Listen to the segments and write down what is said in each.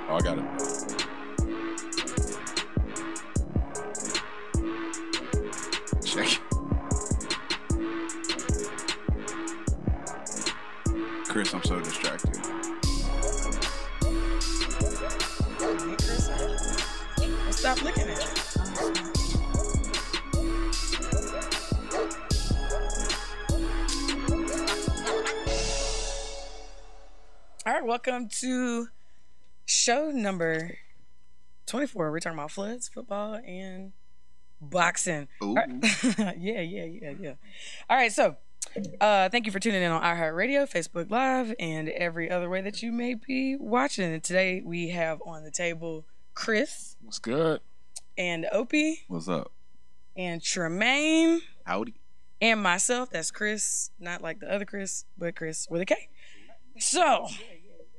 Oh, I got it. Check. Chris, I'm so distracted. Stop looking at it. All right, welcome to show number 24. We're talking about floods, football, and boxing. Ooh. Right. Yeah. All right, so thank you for tuning in on iHeartRadio, Facebook Live, and every other way that you may be watching. And today we have on the table Chris. What's good? And Opie. What's up? And Tremaine. Howdy. And myself. That's Chris. Not like the other Chris, but Chris with a K. So,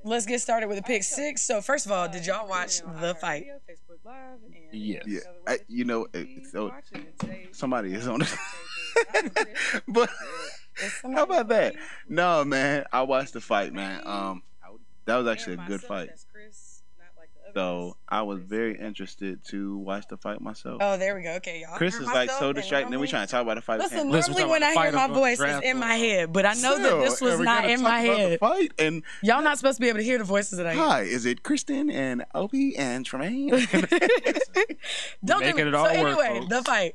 let's get started with the pick six. So, first of all, did y'all watch the fight? Yes. Yeah. You know, so somebody is on it. But how about that? No, man. I watched the fight, man. That was actually a good fight. So I was very interested to watch the fight myself. Oh, there we go. Okay, y'all. Chris is like so distracted. Then we trying to talk about the fight. Listen, normally when I hear my voice, it's in my head, but I know that this was not in my head. Fight and y'all not supposed to be able to hear the voices that I hear. Hi, is it Kristen and Opie and Tremaine? Don't making it all work. Anyway, the fight.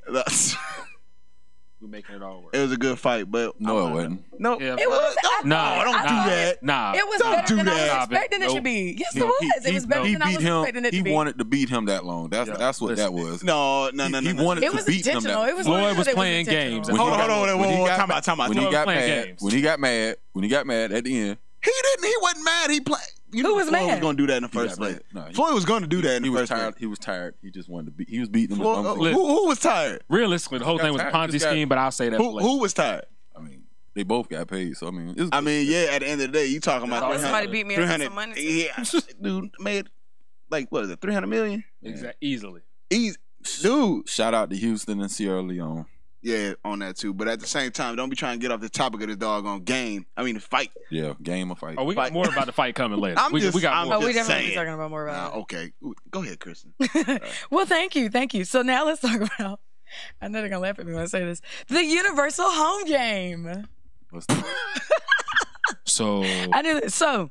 We're making it all work. It was a good fight, but No, it wasn't. No, Yeah, it was. don't do that. Nah. It was Don't better do than I that. was expecting it to be. Yes, it was. It was better He than I was beat him. expecting it to He be. wanted to beat him that long. That's what that was. No. He wanted It to was beat him intentional. that. It was Floyd was it playing intentional. games. Hold on. When he got Time out. When he got playing mad. games. When he got mad at the end. He didn't. He wasn't mad. He played. You know, Who was Floyd mad? was going to do that in the He first got place. mad. No, Floyd was going to do that in the He was first place. tired. He was tired. He just wanted to beat. He was beating him. Floyd, who was tired? Realistically, the whole thing was a Ponzi scheme, but I'll say that. Who was tired? I mean, they both got paid. So I mean, Yeah. At the end of the day, you talking about Somebody beat me up for some money. Yeah, dude made like what is it, 300 million? Exactly. Easily. Easy, dude. Shout out to Houston and Sierra Leone. Yeah, on that too. But at the same time, don't be trying to get off the topic of the doggone game. I mean, the fight. Yeah, game of fight. Oh, we got more about the fight coming later. I'm we got more. We definitely saying. be talking about more about it. Okay, go ahead, Kristen. Well, thank you. So now let's talk about. I know they're gonna laugh at me when I say this. The Universal Home Game. What's that? So, I knew that. So.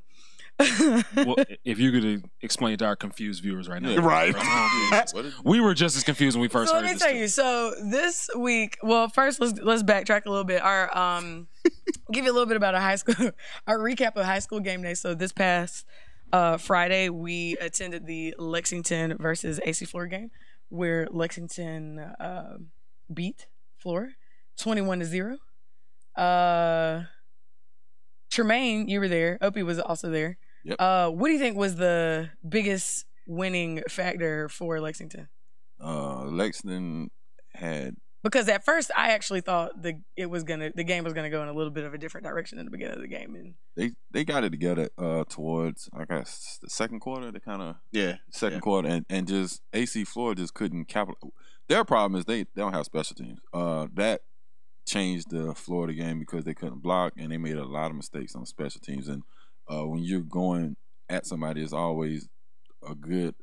well, if you could explain to our confused viewers right now. Yeah. Right. We were just as confused when we first So heard let me this. tell you. So this week, well, first let's backtrack a little bit. Our give you a little bit about our recap of high school game day. So this past Friday, we attended the Lexington versus AC Flora game, where Lexington beat Flora 21-0. Tremaine, you were there. Opie was also there. Yep. What do you think was the biggest winning factor for Lexington? Lexington had. Because at first I actually thought the game was gonna go in a little bit of a different direction in the beginning of the game, and They got it together towards I guess the second quarter. They kind of second Yeah. quarter and just AC Florida just couldn't capital. Their problem is they don't have special teams. That changed the Florida game because they couldn't block and they made a lot of mistakes on special teams. And when you're going at somebody, it's always good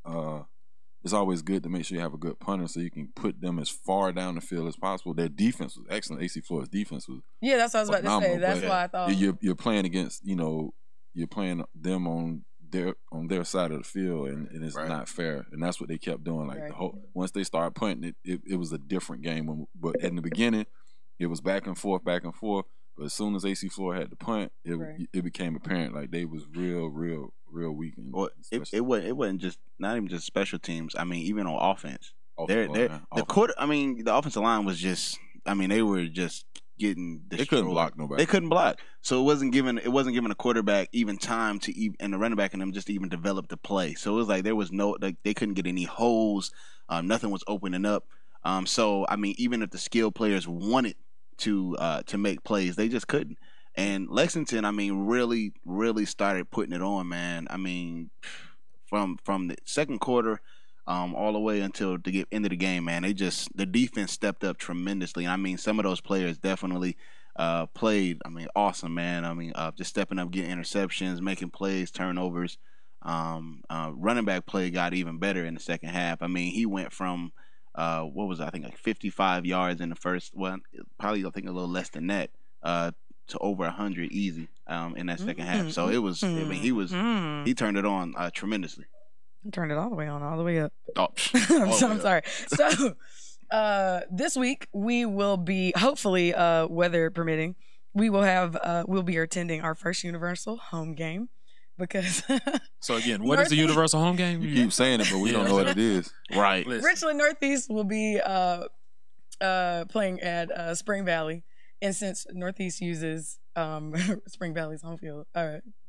to make sure you have a good punter so you can put them as far down the field as possible. Their defense was excellent. AC Florida's defense was that's what I was about to say. That's but why I thought you're playing against you're playing them on their side of the field and it's not fair. And that's what they kept doing. Like once they started punting it was a different game. But in the beginning, it was back and forth. But as soon as AC Florida had to punt, it became apparent like they was real weak. It wasn't just not even just special teams. I mean, even on offense, the offensive line was just. I mean, they were just getting destroyed. They couldn't block nobody. They couldn't block, so it wasn't giving a quarterback even time to and the running back and them just to even develop the play. So it was like there was they couldn't get any holes. Nothing was opening up. So I mean, even if the skilled players wanted to make plays, they just couldn't. And Lexington, I mean, really started putting it on, man. I mean, from the second quarter. All the way until to get into the game, man. The defense stepped up tremendously. And I mean, some of those players definitely played. I mean, awesome, man. I mean, just stepping up, getting interceptions, making plays, turnovers. Running back play got even better in the second half. I mean, he went from what was it? I think like 55 yards in the first. Well, probably I think a little less than that. To over 100 easy in that second half. So it was. I mean, he turned it on tremendously. Turned it all the way on, all the way up. Oh, I'm sorry. So this week we will be, hopefully, weather permitting, we'll be attending our first Universal home game because. So again, what is the Universal home game? You keep saying it, but we don't know what it is. Right. Richland Northeast will be playing at Spring Valley. And since Northeast uses Spring Valley's home field,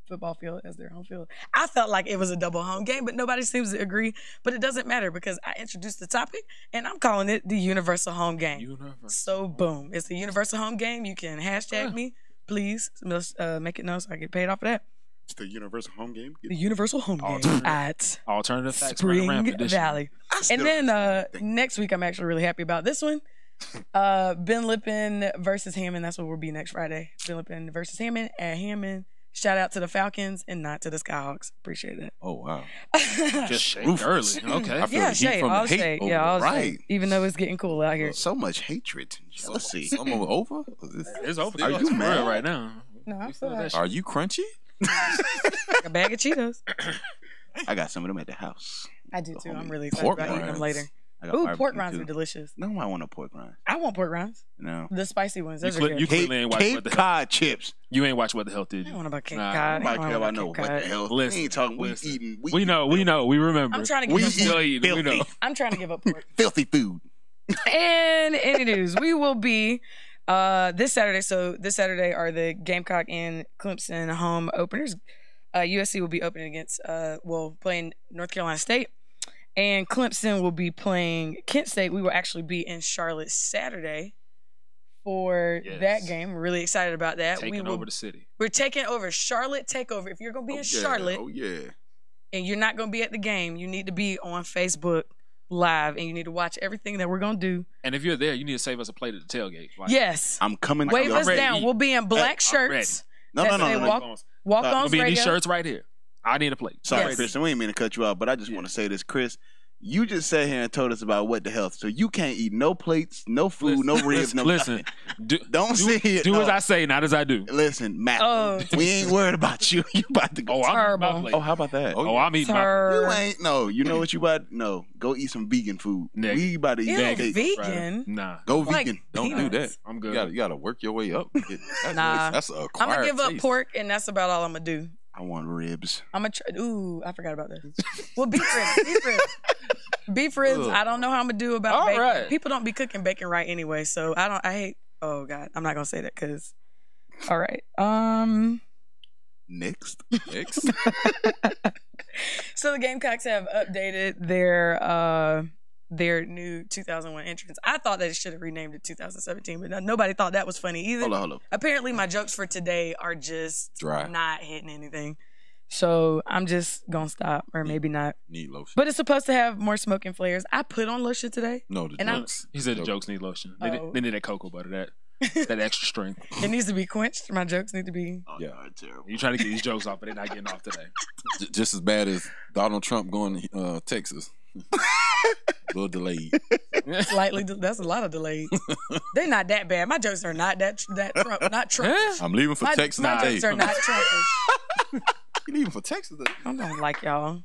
football field as their home field, I felt like it was a double home game, but nobody seems to agree. But it doesn't matter because I introduced the topic, and I'm calling it the Universal Home Game. So boom, it's the Universal Home Game. You can hashtag me, please. Make it known so I get paid off of that. It's the Universal Home Game. The Universal Home Game at Alternative Facts Spring Valley. And then next week, I'm actually really happy about this one. Ben Lippen versus Hammond. That's what we'll be next Friday. Ben Lippen versus Hammond at Hammond. Shout out to the Falcons and not to the Skyhawks. Appreciate it. Oh wow! Just shade early. Okay. I feel Yeah, the heat shade. from All the hate shade. over Yeah, all there. shade. Even though it's getting cool out here. So much hatred, jealousy. Some of it over? It's over. Are you mad right now? No, I'm We still feel that happy. shit. Are you crunchy? Like a bag of Cheetos. I got some of them at the house. I do too. Homie. I'm really excited Pork about eating them rinds. later. I got Ooh, barbecue, pork rinds too. are delicious. No, I want a pork rind. I want pork rinds. No. The spicy ones. Those are You good. clearly ain't watched Cape What the Health. Cod chips. You ain't watched What the Health, did I you? don't want about Cape Nah, Cod. Nobody I care don't about want no what Cape the Cod. hell. Listen, We ain't talking. listen. We eating. We know. We remember. I'm trying to We give up still pork. eating. We know. I'm trying to give up pork. filthy food. And any news, we will be this Saturday. So this Saturday are the Gamecock and Clemson home openers. USC will be opening against, playing North Carolina State. And Clemson will be playing Kent State. We will actually be in Charlotte Saturday for that game. We're really excited about that. Taking over the city. We're taking over Charlotte Takeover. If you're going to be in Charlotte and you're not going to be at the game, you need to be on Facebook Live and you need to watch everything that we're going to do. And if you're there, you need to save us a plate at the tailgate. Like, Yes. I'm coming. Wave I'm us ready. down. We'll be in black shirts. No. Walk Ons We'll be in these Radio. shirts right here. I need a plate. Sorry, Yes. Chris. We ain't mean to cut you off, but I just want to say this, Chris. You just sat here and told us about what the health. So you can't eat no plates, no food, no ribs, no Listen. nothing. Don't sit here. Do no. as I say, not as I do. Listen, Matt. Oh. We ain't worried about you. You about to go. I'm Terrible. eating my plate. Oh, how about that? Oh, I'm eating my You ain't. No, you know what you about? No, go eat some vegan food. Nigga. We about to eat Ew, cake. vegan. Nah. Go Like vegan. Don't do that. peanuts. I'm good. You gotta work your way up. Nah. That's a I'm acquired going to give up taste. pork, and that's about all I'm going to do. I want ribs. I'm going to try. Ooh, I forgot about this. Well, beef ribs. Beef ribs. Beef ribs, I don't know how I'm going to do about All bacon. right. People don't be cooking bacon right anyway, so I hate. Oh, God. I'm not going to say that because. All right. Next. So the Gamecocks have updated their new 2001 entrance. I thought that it should have renamed it 2017, but nobody thought that was funny either. Hold on. Apparently, my jokes for today are just Dry. not hitting anything. So I'm just gonna stop, or maybe not. Need lotion. But it's supposed to have more smoking flares. I put on lotion today. No, the And I'm- jokes. He said the jokes need lotion. Oh. They need that cocoa butter, that extra strength. It needs to be quenched. My jokes need to be. Oh, Yeah. God, terrible. You trying to get these jokes off, but they're not getting off today. Just as bad as Donald Trump going to Texas. A little delayed. Slightly, that's a lot of delayed. They're not that bad. My jokes are not that Trump, not Trump. I'm leaving for Texas My today. jokes are not Trumpish. You leaving for Texas today? I don't like y'all.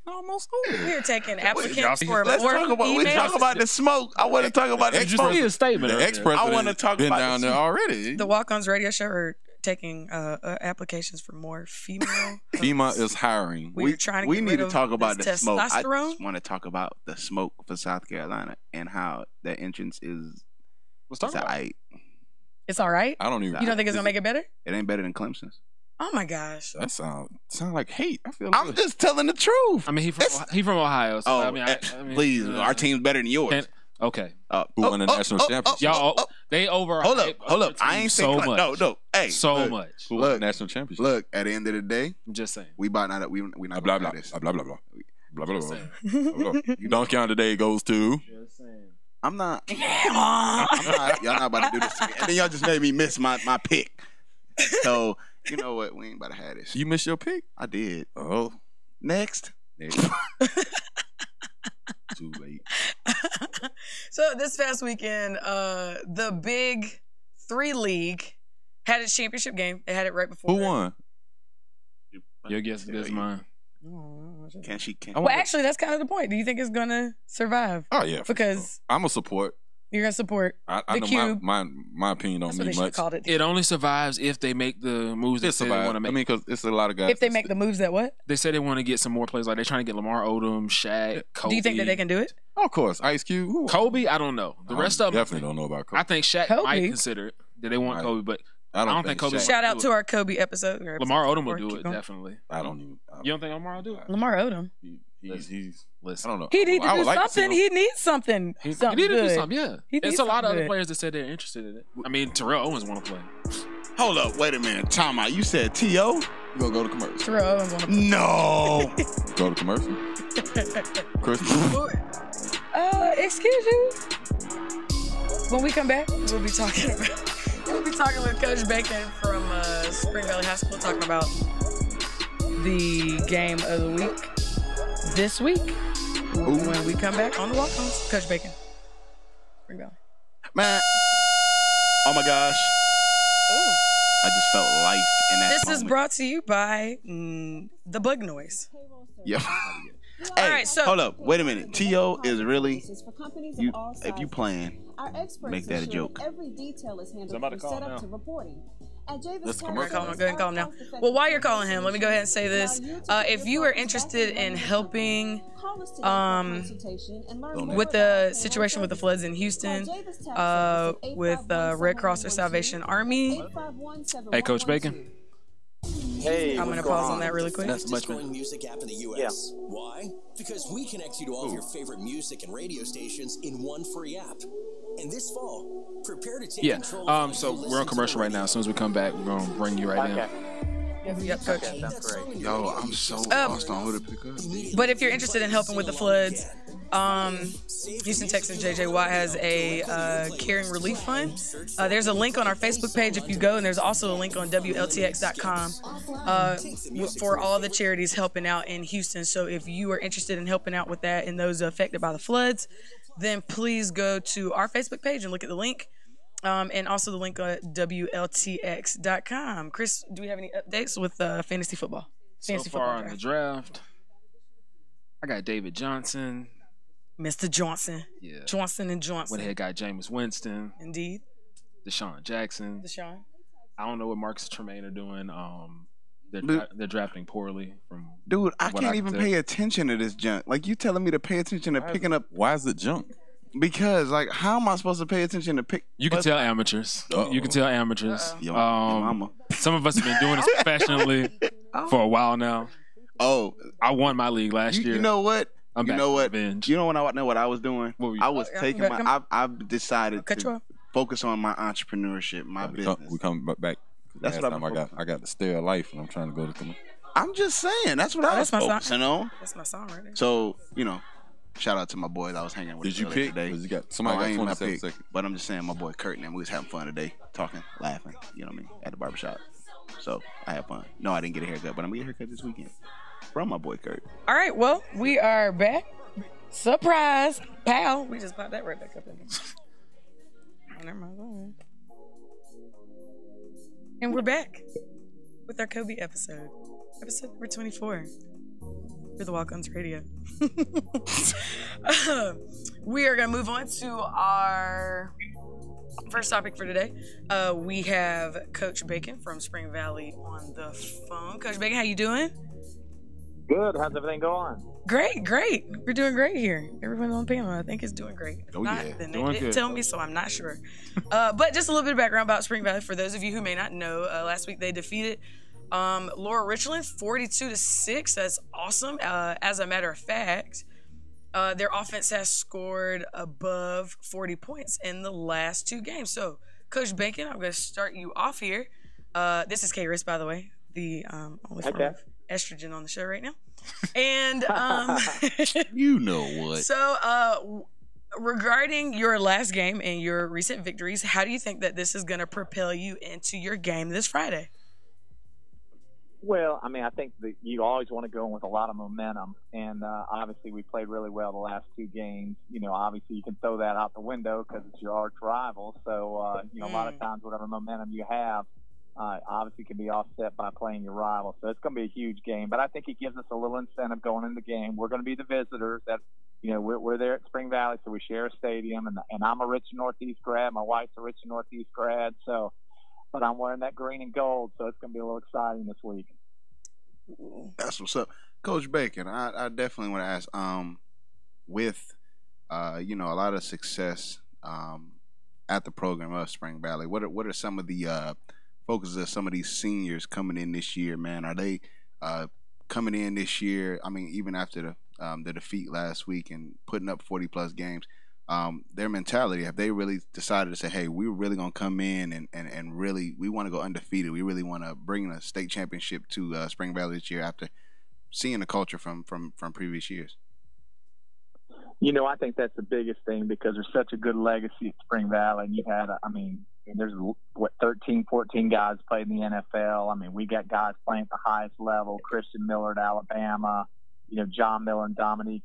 Almost over. We're taking applicants for Let's more talk about. We emails. talk about the smoke. I want to talk about the Ex- smoke. Just a statement. The right ex-president I wanna talk been about down the- there already. The Walk Ons Radio Show are taking applications for more female. FEMA hosts. is hiring. We're trying to we get need rid to of talk about the this smoke. I testosterone. just want to talk about the smoke for South Carolina and how that entrance is. Let's talk about it. It's all right. I don't even. You don't think it's gonna make it better? It ain't better than Clemson's. Oh my gosh. That sound like hate. I feel. I'm just telling the truth. I mean, he from Ohio. So, I mean, please, our team's better than yours. Okay. Who won the national championship? Y'all, they over. Hold up. I ain't so saying much. No. Hey, So look, much. Who won the Look. national championship? Look, at the end of the day, I'm just saying. we about not. We not Blah blah blah this. blah blah blah blah blah Just blah. saying. blah, blah. Dunk count today goes to. Just saying. I'm not. I'm not. Y'all not about to do this to me. And then y'all just made me miss my pick. So you know what? We ain't about to have this. You missed your pick. I did. Oh, Next. Too late. So this past weekend, the Big 3 League had its championship game. They had it right before. Who won? Your guess is good as mine. Can she? Well, actually, that's kind of the point. Do you think it's gonna survive? Oh yeah, because I'm a support. You're gonna support I the know cube. my opinion don't That's what they mean should have much. called it. It only survives if they make the moves It they say they want survived. to make. I mean, because it's a lot of guys. If they make the moves that what? They say they want to get some more players. Like they're trying to get Lamar Odom, Shaq, Kobe. Do you think that they can do it? Oh, of course, Ice Cube. Who? Kobe? I don't know. The rest of them definitely don't know about Kobe. I think Shaq Kobe? might consider it. That they want Right. Kobe, but I don't think Kobe. Shaq- Shout out do to it. our Kobe episode. Lamar Odom will Keep do it going. definitely. I don't even. You don't think Lamar will do it? Lamar Odom. He's. Listen. I don't know. He needs I to would do like to see something. him. He needs something. He Something need to do good. something, yeah. He There's needs a lot of something other good. players that said they're interested in it. I mean, Terrell Owens want to play. Hold up, wait a minute. Time out. You said T.O.? You gonna go to commercial? Terrell Owens on the No. Go to commercial. Christmas. Excuse you. When we come back, we'll be talking with Coach Bacon from Spring Valley High School, talking about the game of the week this week. When we come back on the Walk Ons, Coach Bacon, Spring Valley. Man. Oh my gosh. Ooh. I just felt life in that This moment. is brought to you by the bug noise. Yeah. All Hey, right, so hold up. Wait a minute. T.O. is really, if you playing, make that a joke. Every detail is handled Somebody from call setup now. to reporting. At Javis That's Tower, commercial. Go ahead and call him now. Well, while you're calling him, let me go ahead and say this. If you are interested in helping with the situation with the floods in Houston, with Red Cross or Salvation Army, Hey, Coach Bacon. Hey, I'm going to pause on that really quick. That's much growing music app in the U.S. Why? Because we connect you to all of your favorite music and radio stations in one free app. And this fall, prepare to take Yeah. control of So we're on commercial right now. As soon as we come back, we're gonna bring you right in. Yep, Coach. That's great. Yo, I'm so lost on who to pick up. But if you're interested in helping with the floods, Houston Texans JJ Watt has a caring relief fund. There's a link on our Facebook page if you go, and there's also a link on WLTX.com for all the charities helping out in Houston. So if you are interested in helping out with that and those affected by the floods, then please go to our Facebook page and look at the link. And also the link on WLTX.com. Chris, do we have any updates with fantasy football? So Fantasy far football on the draft, I got David Johnson. Mr. Johnson. Yeah. Johnson and Johnson. Went ahead, got Jameis Winston, Indeed. Deshaun Jackson. Deshaun. I don't know what Marcus Tremaine are doing. They're drafting poorly. From Dude, I what can't can even tell. pay attention to this junk. Like, you telling me to pay attention to picking up, Why is it junk? because, like, how am I supposed to pay attention to pick? You can tell amateurs. You can tell amateurs. Yo, mama. Some of us have been doing this professionally for a while now. Oh, I won my league last year. you know what? I'm You back know for what? revenge. You know what I was doing? What were you I was taking come- my. I've decided Cut you to off. focus on my entrepreneurship, my business. We come back. That's Last what time I'm I got the stare of life, and I'm trying to go to commercial. I'm just saying. That's what I was that's my focusing on. That's my song right there. So, shout out to my boys I was hanging with. Did you earlier pick? today? 'Cause you got Oh, somebody I got ain't my 27 pick, seconds. but I'm just saying, my boy Kurt and them, we was having fun today, talking, laughing. You know what I mean? At the barbershop. So I had fun. No, I didn't get a haircut, but I'm gonna get a haircut this weekend from my boy Kurt. All right, well, we are back. Surprise, pal. We just popped that right back up in there. Oh, never mind. Go ahead. And we're back with our Kobe episode number 24 for the Walk Ons Radio. We are going to move on to our first topic for today. We have Coach Bacon from Spring Valley on the phone. Coach Bacon, how you doing? Good. How's everything going? Great. We're doing great here. Everyone on the panel, I think, is doing great. If Oh, not, yeah. then they Doing didn't good. tell me, so I'm not sure. But just a little bit of background about Spring Valley for those of you who may not know. Last week they defeated Laura Richland 42-6. That's awesome. As a matter of fact, their offense has scored above 40 points in the last two games. So, Coach Bacon, I'm going to start you off here. This is K-Riss, by the way, the only form of estrogen on the show right now. And You know what? so, regarding your last game and your recent victories, how do you think that this is going to propel you into your game this Friday? Well, I mean, I think that you always want to go in with a lot of momentum, and obviously we played really well the last two games. You know, obviously you can throw that out the window because it's your arch rival. So, you know, a lot of times whatever momentum you have, obviously can be offset by playing your rival. So it's going to be a huge game, but I think it gives us a little incentive going in the game. We're going to be the visitors. That, you know, we're there at Spring Valley, so we share a stadium, and I'm a Richmond Northeast grad. My wife's a Richmond Northeast grad, so. But I'm wearing that green and gold, so it's going to be a little exciting this week. That's what's up. Coach Bacon, I definitely want to ask, with, you know, a lot of success at the program of Spring Valley, what are some of the focuses of some of these seniors coming in this year, man? Are they coming in this year, I mean, even after the defeat last week and putting up 40-plus games, their mentality, have they really decided to say, hey, we're really going to come in and really, we want to go undefeated. We really want to bring a state championship to Spring Valley this year after seeing the culture from previous years? You know, I think that's the biggest thing because there's such a good legacy at Spring Valley. And you had, I mean, there's, 13, 14 guys played in the NFL. I mean, we got guys playing at the highest level, Christian Miller at Alabama, you know, John Miller and Dominique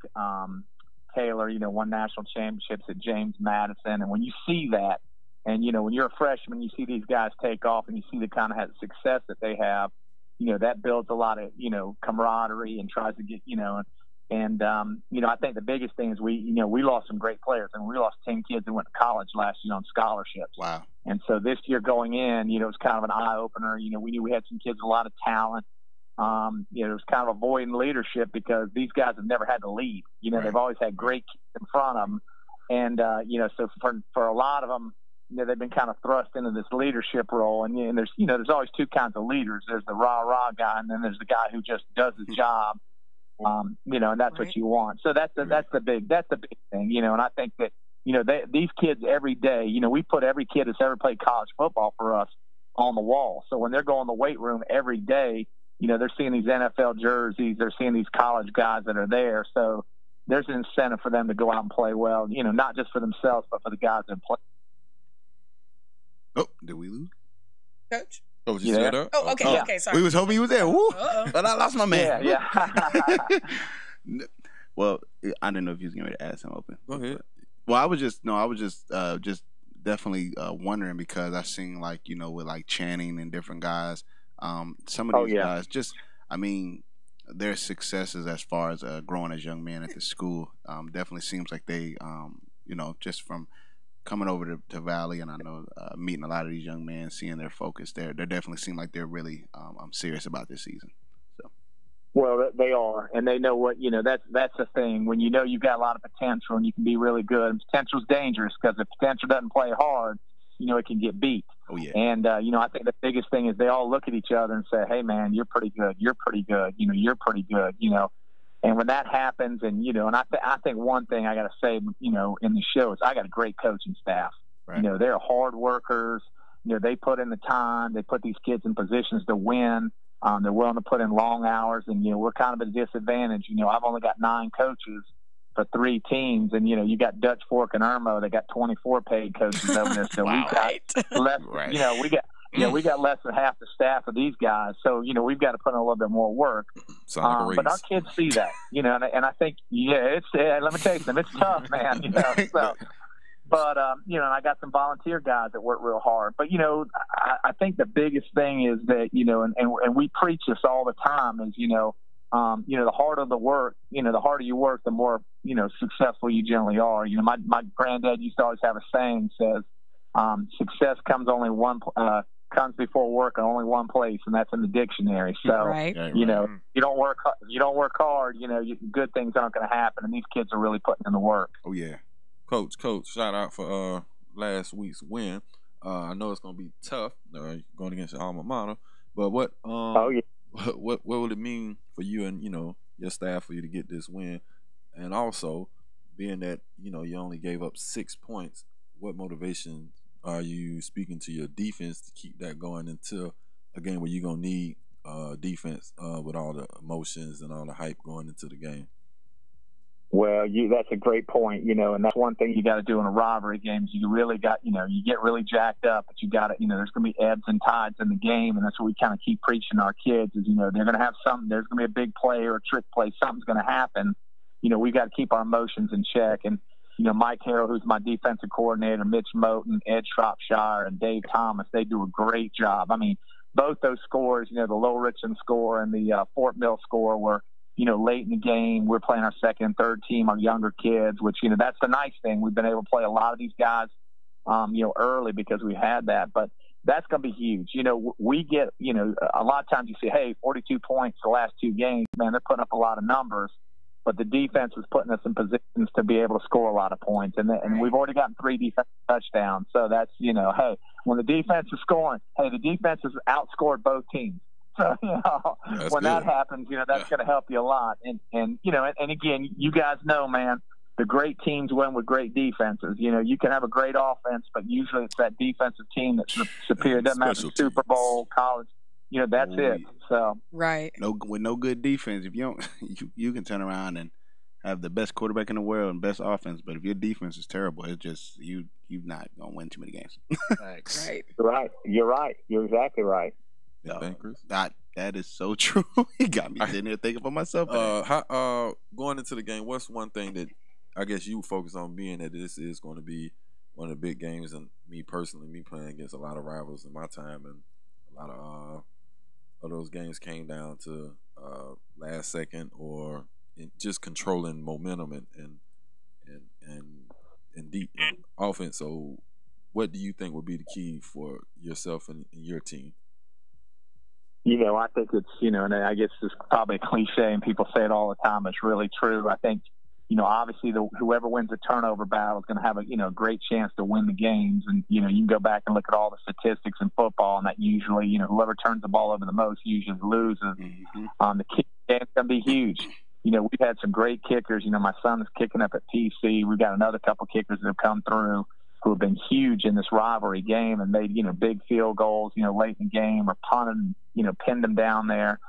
Taylor, you know, won national championships at James Madison. And when you see that, and, you know, when you're a freshman, you see these guys take off and you see the kind of success that they have, you know, that builds a lot of, you know, camaraderie and tries to get, you know, and you know, I think the biggest thing is we lost some great players, and we lost 10 kids that went to college last year on scholarships. Wow. And so this year going in, you know, it was kind of an eye opener. You know, we knew we had some kids with a lot of talent. You know, it was kind of avoiding leadership because these guys have never had to lead. You know, They've always had great kids in front of them. And, you know, so for a lot of them, you know, they've been kind of thrust into this leadership role. And there's, you know, there's always two kinds of leaders. There's the rah-rah guy, and then there's the guy who just does his job. You know, and that's what you want. So that's the big thing, you know, and I think that, you know, these kids every day, you know, we put every kid that's ever played college football for us on the wall. So when they're going to the weight room every day, you know, they're seeing these NFL jerseys, they're seeing these college guys that are there. So there's an incentive for them to go out and play well, you know, not just for themselves, but for the guys that play. Oh, did we lose? Coach? Oh, was you still there? Oh, okay, okay, sorry. We was hoping you was there. Woo! Uh-oh. But I lost my man. Yeah. Well, I didn't know if you was going to ask him open. Go ahead. Well, I was just definitely wondering because I seen, like, you know, with like Channing and different guys, some of these guys just, I mean, their successes as far as growing as young men at the school definitely seems like they, you know, just from coming over to Valley, and I know meeting a lot of these young men, seeing their focus, they definitely seem like they're really serious about this season. So. Well, they are, and they know what, you know, that's the thing. When you know you've got a lot of potential and you can be really good, and potential's dangerous because if potential doesn't play hard, you know, it can get beat. Oh, yeah. And, you know, I think the biggest thing is they all look at each other and say, hey, man, you're pretty good. You're pretty good. You know, you're pretty good, you know. And when that happens, and, you know, and I think one thing I got to say, you know, in the show is I got a great coaching staff. Right. You know, they're hard workers. You know, they put in the time. They put these kids in positions to win. They're willing to put in long hours. And, you know, we're kind of at a disadvantage. You know, I've only got 9 coaches for 3 teams. And, you know, you got Dutch Fork and Irmo. They got 24 paid coaches over there. So Wow. we got less, you know, we got less than half the staff of these guys. So, you know, we've got to put in a little bit more work. But our kids see that, you know, and I think, let me tell you something, it's tough, man, you know. So, but, you know, and I got some volunteer guys that work real hard. But, you know, I think the biggest thing is that, you know, and we preach this all the time is, you know, the harder the work, you know, the harder you work, the more, you know, successful you generally are. You know, my granddad used to always have a saying, says, success comes comes before work in only one place, and that's in the dictionary. So, you know, you don't work hard, you know, good things aren't going to happen, and these kids are really putting in the work. Oh, yeah. Coach, shout out for last week's win. I know it's going to be tough going against your alma mater, but what would it mean for you and, you know, your staff for you to get this win? And also, being that, you know, you only gave up 6 points, what motivation are you speaking to your defense to keep that going into a game where you're going to need defense with all the emotions and all the hype going into the game? Well, that's a great point, and that's one thing you got to do in a rivalry game. You really got, you get really jacked up, but you got to, there's going to be ebbs and tides in the game, and that's what we kind of keep preaching to our kids is, they're going to have something, there's going to be a big play or a trick play, something's going to happen. We've got to keep our emotions in check. And, Mike Harrell, who's my defensive coordinator, Mitch Moten, Ed Shropshire, and Dave Thomas, they do a great job. I mean, both those scores, the Low Richland score and the Fort Mill score were, late in the game. We're playing our second and third team, our younger kids, which, that's the nice thing. We've been able to play a lot of these guys, early because we had that. But that's going to be huge. We get, a lot of times you say, hey, 42 points the last two games. Man, they're putting up a lot of numbers. But the defense is putting us in positions to be able to score a lot of points. And we've already gotten 3 defensive touchdowns. So that's, hey, when the defense is scoring, hey, the defense has outscored both teams. So, when that happens, that's going to help you a lot. And again, you guys know, man, the great teams win with great defenses. You can have a great offense, but usually it's that defensive team that's superior. It doesn't matter if it's Super Bowl, college. That's it. So with no good defense, if you don't, you can turn around and have the best quarterback in the world and best offense, but if your defense is terrible, it's just you're not gonna win too many games. Right. You're right. You're exactly right. That is so true. He got me sitting there thinking for myself. Going into the game, what's one thing that I guess you focus on, being that this is going to be one of the big games, and me personally, playing against a lot of rivals in my time, and a lot of those games came down to last second or just controlling momentum and deep offense. So, what do you think would be the key for yourself and your team? I think it's, and I guess it's probably a cliche and people say it all the time. It's really true. I think, obviously whoever wins the turnover battle is going to have a, great chance to win the games. And, you can go back and look at all the statistics in football, and that usually, whoever turns the ball over the most usually loses. The kick game's going to be huge. We've had some great kickers. My son is kicking up at PC. We've got another couple kickers that have come through who have been huge in this rivalry game and made, big field goals, late in the game, or punted, pinned them down there.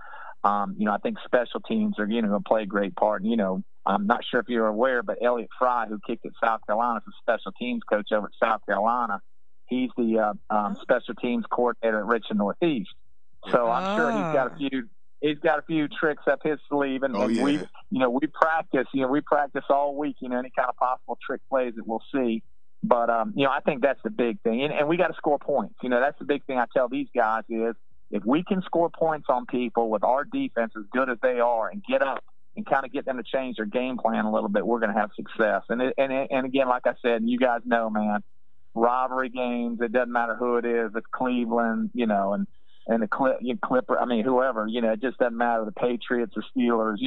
I think special teams are, going to play a great part. And, I'm not sure if you're aware, but Elliott Fry, who kicked at South Carolina, is a special teams coach over at South Carolina. He's the special teams coordinator at Richmond Northeast. So I'm sure he's got a few tricks up his sleeve, and we practice all week, any kind of possible trick plays that we'll see. But I think that's the big thing, and we got to score points. That's the big thing I tell these guys is if we can score points on people with our defense as good as they are, and get up and kind of get them to change their game plan a little bit, we're going to have success. And again, like I said, you guys know, man, rivalry games, it doesn't matter who it is. It's Cleveland, and the Clipper. I mean, whoever, it just doesn't matter. The Patriots or Steelers,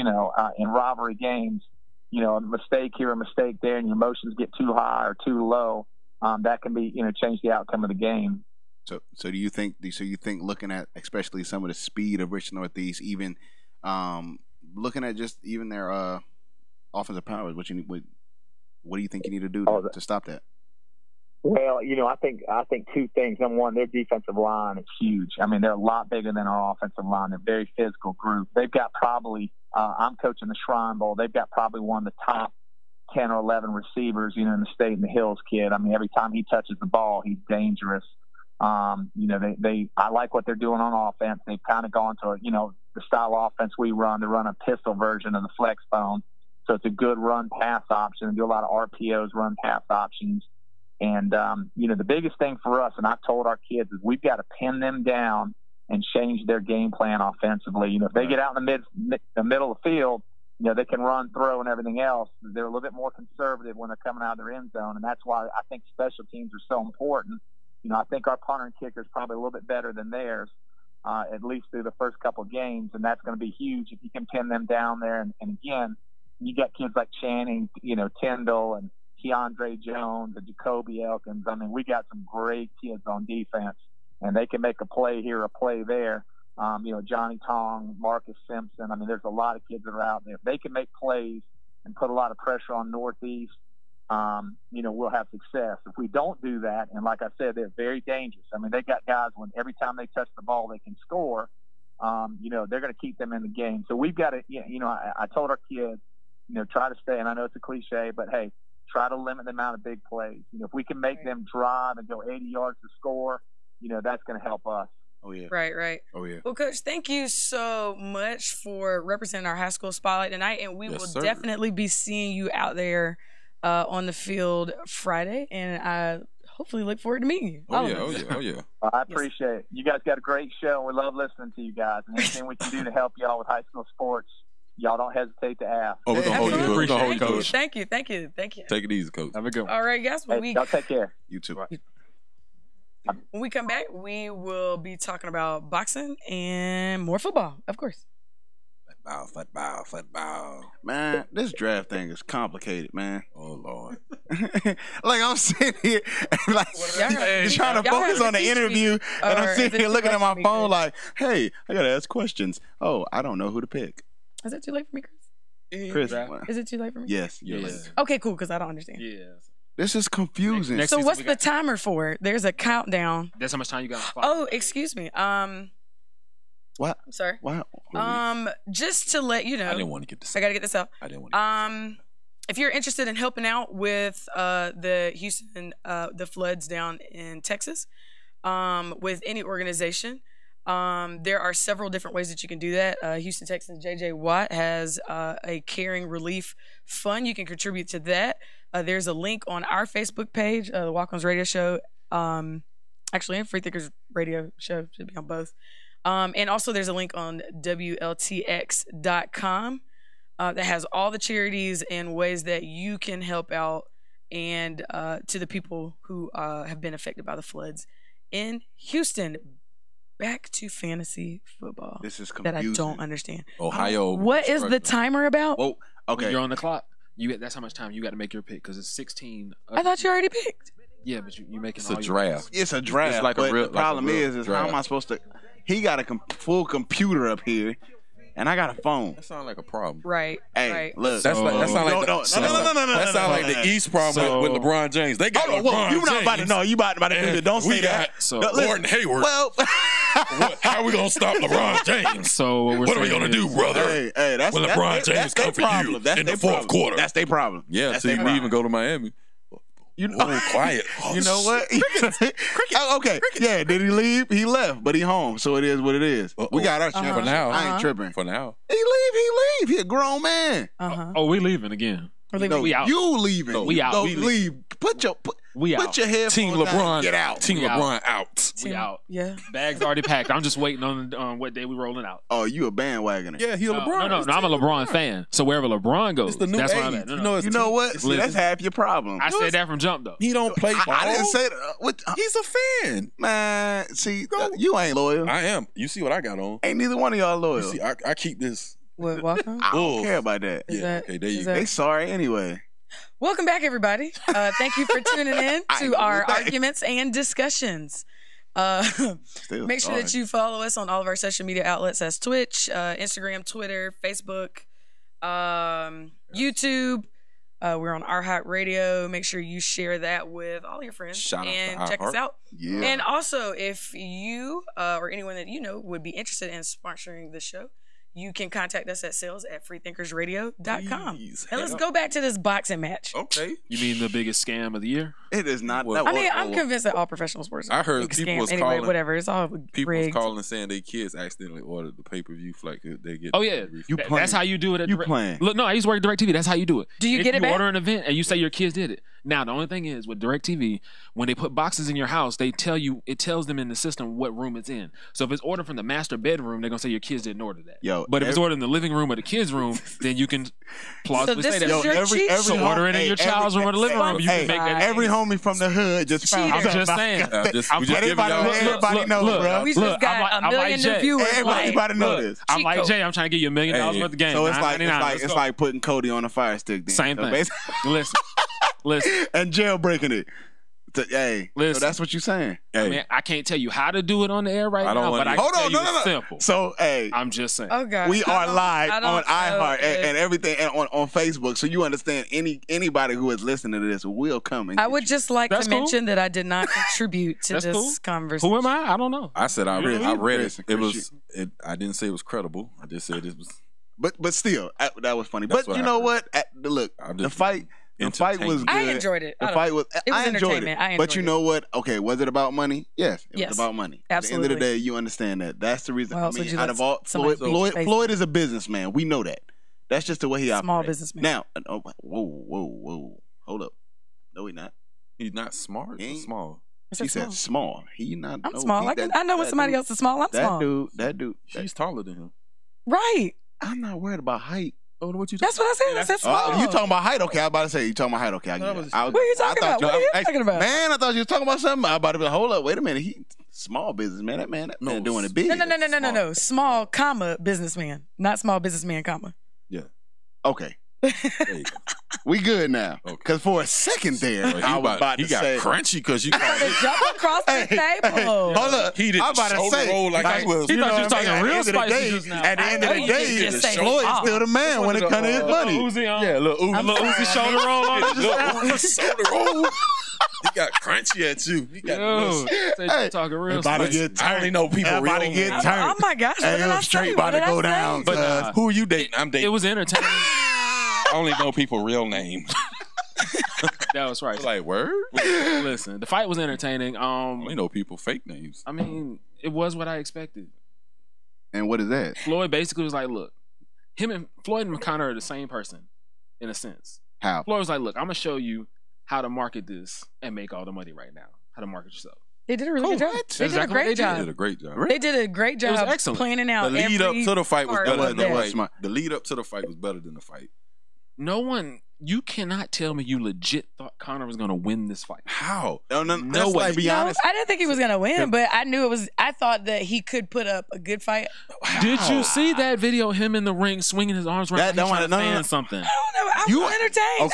in rivalry games, a mistake here, a mistake there, and your emotions get too high or too low, that can be, change the outcome of the game. So do you think? So you think, looking at especially some of the speed of Richmond Northeast, even looking at just even their offensive powers, what do you think you need to do to stop that? Well, I think two things. Number one, their defensive line is huge. I mean, they're a lot bigger than our offensive line. They're a very physical group. They've got probably I'm coaching the Shrine Bowl. They've got probably one of the top 10 or 11 receivers, in the state, in the Hills kid. I mean, every time he touches the ball, he's dangerous. I like what they're doing on offense. They've kind of gone to, the style of offense we run, to run a pistol version of the flex bone. So it's a good run pass option. They do a lot of RPOs, run pass options. And, the biggest thing for us, and I've told our kids, is we've got to pin them down and change their game plan offensively. If they get out in the middle of the field, they can run, throw, and everything else. They're a little bit more conservative when they're coming out of their end zone. And that's why I think special teams are so important. I think our punter and kicker is probably a little bit better than theirs, at least through the first couple of games. And that's going to be huge if you can pin them down there. And again, you got kids like Channing, Tyndall, and Keandre Jones and Jacoby Elkins. I mean, we got some great kids on defense, and they can make a play here, a play there. Johnny Tong, Marcus Simpson. I mean, there's a lot of kids that are out there. If they can make plays and put a lot of pressure on Northeast, we'll have success. If we don't do that, and like I said, they're very dangerous. I mean, they got guys when every time they touch the ball, they can score. They're going to keep them in the game. So we've got to, I told our kids, try to stay. And I know it's a cliche, but hey, try to limit the amount of big plays. If we can make them drive and go 80 yards to score, that's going to help us. Oh yeah. Right. Oh yeah. Well, Coach, thank you so much for representing our high school spotlight tonight, and we will definitely be seeing you out there on the field Friday, and I hopefully look forward to meeting you. Oh yeah. I appreciate it. You guys got a great show, and we love listening to you guys. And anything we can do to help y'all with high school sports, y'all don't hesitate to ask. Oh, we're gonna hold you. We're gonna hold you, Coach. Thank you. Take it easy, Coach. Have a good one. All right, guys. Y'all take care. You too. When we come back, we will be talking about boxing and more football, of course. Football. Man, this draft thing is complicated, man. Oh Lord. Like I'm sitting here and like trying to focus on the interview, and I'm sitting here looking at my phone like, hey, I gotta ask questions. Oh, I don't know who to pick. Is it too late for me, Chris? Is it too late for me? Yes. Okay, cool, because I don't understand. Yes. This is confusing. So what's the timer for? There's a countdown. That's how much time you got. Oh, excuse me. What? I'm sorry. Wow. Just to let you know, I didn't want to get this. I gotta get this out. I didn't want to. If you're interested in helping out with the Houston, the floods down in Texas, with any organization, there are several different ways that you can do that. Houston Texans JJ Watt has a caring relief fund. You can contribute to that. There's a link on our Facebook page, the Walk Ons Radio Show. Actually, and Freethinkers Radio Show should be on both. And also there's a link on WLTX.com that has all the charities and ways that you can help out and to the people who have been affected by the floods in Houston. Back to fantasy football. This is confusing. That I don't understand. Ohio. What is the timer about? Oh, okay. When you're on the clock. That's how much time you got to make your pick because it's 16. I thought you already picked. Yeah, but you make it. It's a draft. It's a draft. It's like a real. The problem is draft. how am I supposed to? He got a full computer up here, and I got a phone. That sounds like a problem. Right. Hey, right. look. That sounds like no. That sounds like the East problem with LeBron James. They got LeBron you not about to know. You about to do that. Don't say that. Gordon Hayward. Well, how are we gonna stop LeBron James? So what are we gonna do, brother? Hey, that's when LeBron James come for you in the fourth quarter. That's their problem. Yeah, so you leave and go to Miami. You know, quiet. You know what? Cricket. Okay. Yeah, did he leave? He left, but he home. So it is what it is. We got our shit. For now. I ain't tripping. For now. He leave. He a grown man. Oh, we leaving again. No, we out. You leaving. No, we out. No, leave. Put your headphones Team down. LeBron. Get out. Team LeBron out. We out. Yeah. Bags already packed. I'm just waiting on what day we rolling out. Oh, you a bandwagoner. Yeah, he a LeBron. No, I'm a LeBron fan. So wherever LeBron goes, it's the new that's age. where I'm at. You know what? See, that's half your problem. I said that from jump, though. He don't play ball. I didn't say that. He's a fan. Man, see, you ain't loyal. I am. You see what I got on. Ain't neither one of y'all loyal. You see, I keep this. What, Walk On? I don't care about that. Okay, there you go. They sorry anyway. Welcome back, everybody. Thank you for tuning in to our arguments and discussions. Make sure that you follow us on all of our social media outlets as Twitch, Instagram, Twitter, Facebook, YouTube. We're on Our Hot Radio. Make sure you share that with all your friends and check us out. Yeah. And also, if you or anyone that you know would be interested in sponsoring the show, you can contact us at sales@freethinkersradio.com. And let's go back to this boxing match. Okay. You mean the biggest scam of the year? It is not. I'm convinced that all professional sports are I heard people was anyway, calling. whatever. It's all People was rigged. calling saying their kids accidentally ordered the pay-per-view flight. They get. Oh yeah, that's how you do it. You playing? Look, no, I used to work at DirecTV. That's how you do it. Do you get it back? You order an event and you say your kids did it. Now the only thing is with DirecTV, when they put boxes in your house, it tells them in the system what room it's in. So if it's ordered from the master bedroom, they're gonna say your kids didn't order that. But if it's ordered in the living room or the kids' room, then you can plausibly say that. Every order it in your child's room or the living room. You can make that. Every homie from the hood just found I'm just saying. Everybody knows, bro. We just got a million viewers. Everybody know this. I'm like Jay. I'm trying to give you $1 million worth of game. So it's like putting Cody on a fire stick. Then. Same thing. Listen. And jailbreaking it. Hey, so that's what you're saying. I mean, I can't tell you how to do it on the air right now, but I can tell you it's simple. So, hey, I'm just saying. Oh, God. We are live on iHeart and everything, and on Facebook, so you understand anybody who is listening to this will come. I would just like to mention that I did not contribute to this conversation. Who am I? I don't know. I said I read it. I didn't say it was credible. I just said it was. But still, that was funny. That's But you know what? Look, the fight was good. I enjoyed it. I enjoyed it. I enjoyed But you it. know what? Okay, was it about money? Yes, it Yes. was about money. Absolutely. At the end of the day, you understand that. That's the reason. Well, I mean, so out of all, Floyd is a businessman. We know that. That's just the way he operates. Small businessman. Now, whoa. Hold up. No, he's not. He's not smart. He's small. He said small. He not. I'm no, small. I know when somebody else is small, I'm small. That dude. She's taller than him. Right. I'm not worried about height. Oh, what you? That's what I said. I said small. You talking about height? Okay, I was about to say you talking about height. Okay, what are you talking about? What are you talking about? Man, I thought you was talking about something. I was about to be hold up. Wait a minute. He small business man. That man doing it big. No. Small, comma, businessman. Not small businessman, comma. Yeah. Okay. We good now. Because for a second there, I was about to say. He got crunchy because you jump across the table. Hold up. He did I'm about to say. roll like I was. He thought you was talking real spicy just now. At the end of the day, Floyd is still the man when it comes to his money. Yeah, little Uzi shoulder roll on it. Little shoulder roll. He got crunchy at you. He got talking real about to spicy. get turned. I only know people About to get turned. Oh my gosh. What did I say? Straight about to go down. But who are you dating? I'm dating. it was entertaining. I only know people real names. That was right. Like, word? Listen, the fight was entertaining. I only know people fake names. I mean, it was what I expected. And what is that? Floyd basically was like, look, Floyd and Conor are the same person, in a sense. How? Floyd was like, look, I'm going to show you how to market this and make all the money right now. How to market yourself. They did a really good job. They did a great job. They did a great job. They did a great job. It was excellent. Planning out. The lead up to the fight was better than the fight. fight. The lead up to the fight was better than the fight. No one, you cannot tell me you legit thought Conor was going to win this fight. How? No way. Like, be honest. I didn't think he was gonna win, but I knew it was. I thought that he could put up a good fight. Did you see that video of him in the ring swinging his arms around? Something. I don't know. I'm entertained.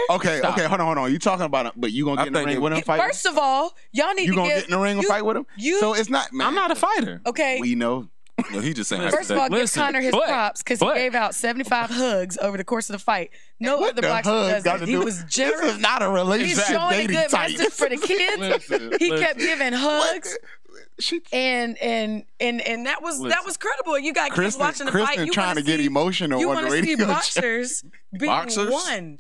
Okay. Hold on. You talking about him, but you gonna get in the ring with him? Fight? First of all, y'all need to get in the ring and fight with him. So it's not. Man, I'm not a fighter. Okay. We know. No, he just saying. First of all, give Conor his props because he gave out 75 hugs over the course of the fight. No other boxer does that. He was generous. This is not a relationship. He's showing a dating good type. message for the kids. He kept giving hugs. And that was credible. You got kids watching the fight. You trying to get emotional. You want to see boxers being won.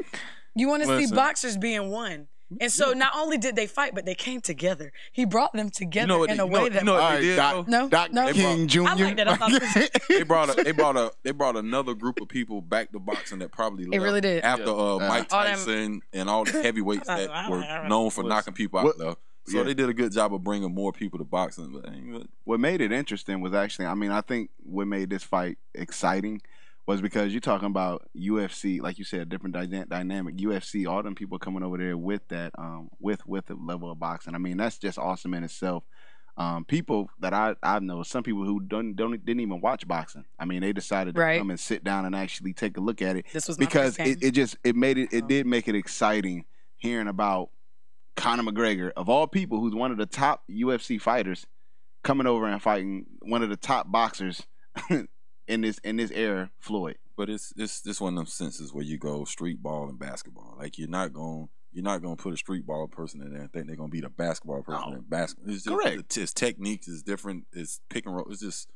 You want to see boxers being won. And so not only did they fight, but they came together. He brought them together in a way that they did. No, King Jr. I like that. They brought another group of people back to boxing that probably left really did. after Mike Tyson and all the heavyweights that were known for knocking people out there. So they did a good job of bringing more people to boxing. But what made it interesting was actually, I think what made this fight exciting was because you're talking about UFC, like you said, different dynamic. UFC, all them people coming over there with that, with the level of boxing. I mean, that's just awesome in itself. People that I know, some people who didn't even watch boxing. I mean, they decided to come and sit down and actually take a look at it. This was my because first game. it did make it exciting hearing about Conor McGregor, of all people, who's one of the top UFC fighters, coming over and fighting one of the top boxers in this era, Floyd. But it's one of them senses where you go street ball and basketball. Like you're not gonna put a street ball person in there and think they're gonna beat a basketball person in basketball. It's just, correct. It's techniques is different. It's pick and roll. It's just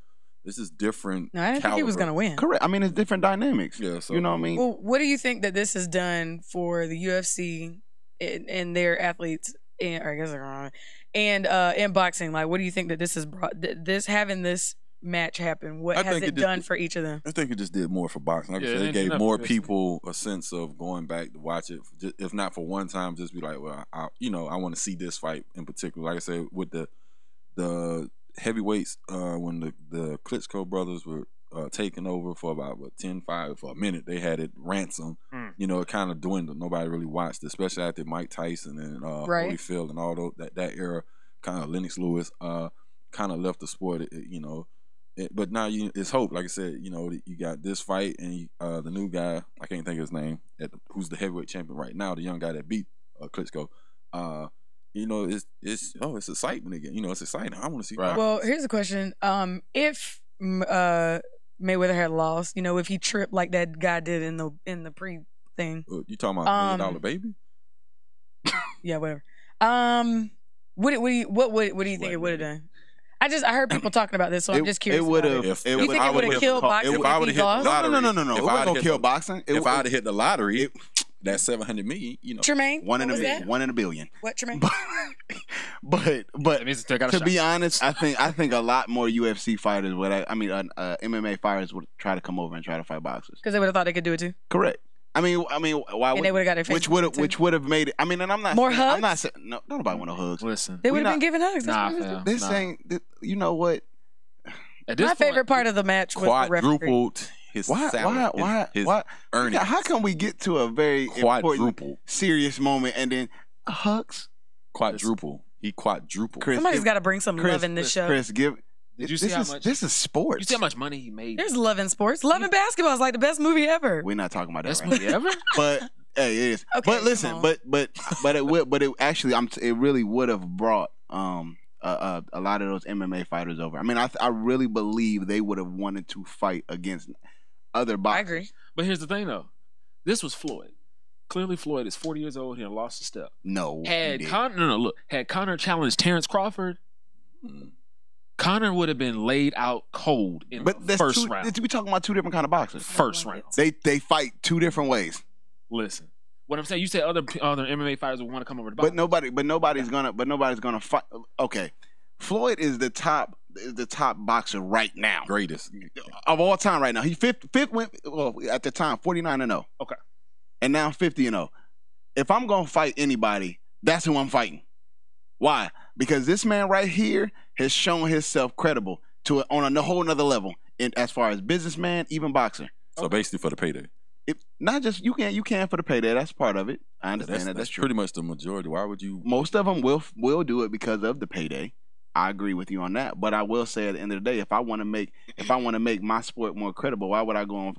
different. No, I didn't think he was gonna win. Correct. I mean, it's different dynamics. Yeah. So, you know what I mean? Well, what do you think that this has done for the UFC and their athletes? And in boxing, like, what do you think that this has brought? This having this match happen, what has it done for each of them? I think it just did more for boxing. Like I said, it gave more people a sense of going back to watch it. If not for one time, just be like, well, I want to see this fight in particular. Like I said, with the heavyweights, when the Klitschko brothers were taking over for about 10-5 for a minute, they had it ransom. It kind of dwindled. Nobody really watched it, especially after Mike Tyson and Holyfield and all those that era. Kind of Lennox Lewis kind of left the sport. But now it's hope. Like I said, you got this fight and the new guy, I can't think of his name, who's the heavyweight champion right now, the young guy that beat Klitschko. It's excitement again. It's exciting. I want to see. Right. Well, here's a question: if Mayweather had lost, if he tripped like that guy did in the pre thing, you talking about $1 Million Baby? Yeah, whatever. What do you think it would have done? I heard people talking about this, so I'm just curious. It would have. You think it would have killed boxing if he lost? No. It wasn't gonna kill boxing. If I would have hit the lottery, that $700 million, Tremaine, one in a billion. What, Tremaine? But to be honest, I think a lot more UFC fighters MMA fighters would try to come over and try to fight boxers Because they would have thought they could do it too. Correct. I mean, why would they would have got their which would have made it? I mean, and I'm not more saying, hugs. I'm not saying nobody want no hugs. Listen, they would have been giving hugs. This ain't. You know what? My favorite part of the match was the referee. Quadrupled his salary. Why? Earnings. How come we get to a very important, serious moment and then hugs? Quadruple. He quadrupled. Chris, somebody's got to bring some love in this show. Chris, Did you see how much? This is sports. You see how much money he made? There's love in sports. Love in basketball is like the best movie ever. We're not talking about that. Best movie ever? But hey, it is. Okay, but listen, it really would have brought a lot of those MMA fighters over. I mean, I really believe they would have wanted to fight against other boxers. I agree. But here's the thing, though. This was Floyd. Clearly, Floyd is 40 years old. He done lost a step. Had Conor challenged Terrence Crawford, Conor would have been laid out cold in the first round. We talking about two different kind of boxers. First round. They fight two different ways. Listen, what I'm saying, you said other MMA fighters would want to come over to box. But nobody's gonna fight. Okay, Floyd is the top boxer right now, Greatest of all time right now. He fifth went at the time 49-0. Okay, and now 50-0. If I'm gonna fight anybody, that's who I'm fighting. Why? Because this man right here has shown himself credible on a whole nother level, as far as businessman, even boxer. So basically for the payday. Not just you can for the payday. That's part of it. I understand that's true. Pretty much the majority. Why would you? Most of them will do it because of the payday. I agree with you on that. But I will say at the end of the day, if I want to make my sport more credible, why would I go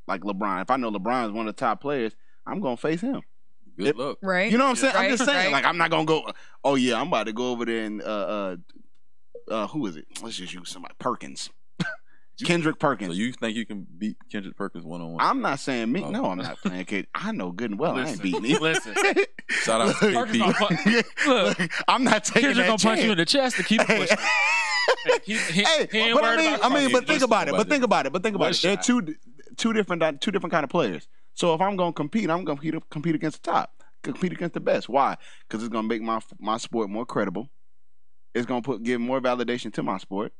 like LeBron? If I know LeBron is one of the top players, I'm gonna face him. Good luck. Right. You know what I'm saying? Right, I'm just saying, right. like, I'm not gonna go, oh yeah, I'm about to go over there and who is it? Let's just use somebody. Perkins. Kendrick Perkins. So you think you can beat Kendrick Perkins one-on-one? I'm not saying me. No, I'm not playing kid. I know good and well I ain't beating him. Listen. Shout out to KP. Look, I'm not taking Kendrick that gonna punch you in chance. the chest to keep pushing. But think about it. They're two different kind of players. So if I'm gonna compete, I'm gonna compete against the top, compete against the best. Why? Because it's gonna make my sport more credible. It's gonna give more validation to my sport,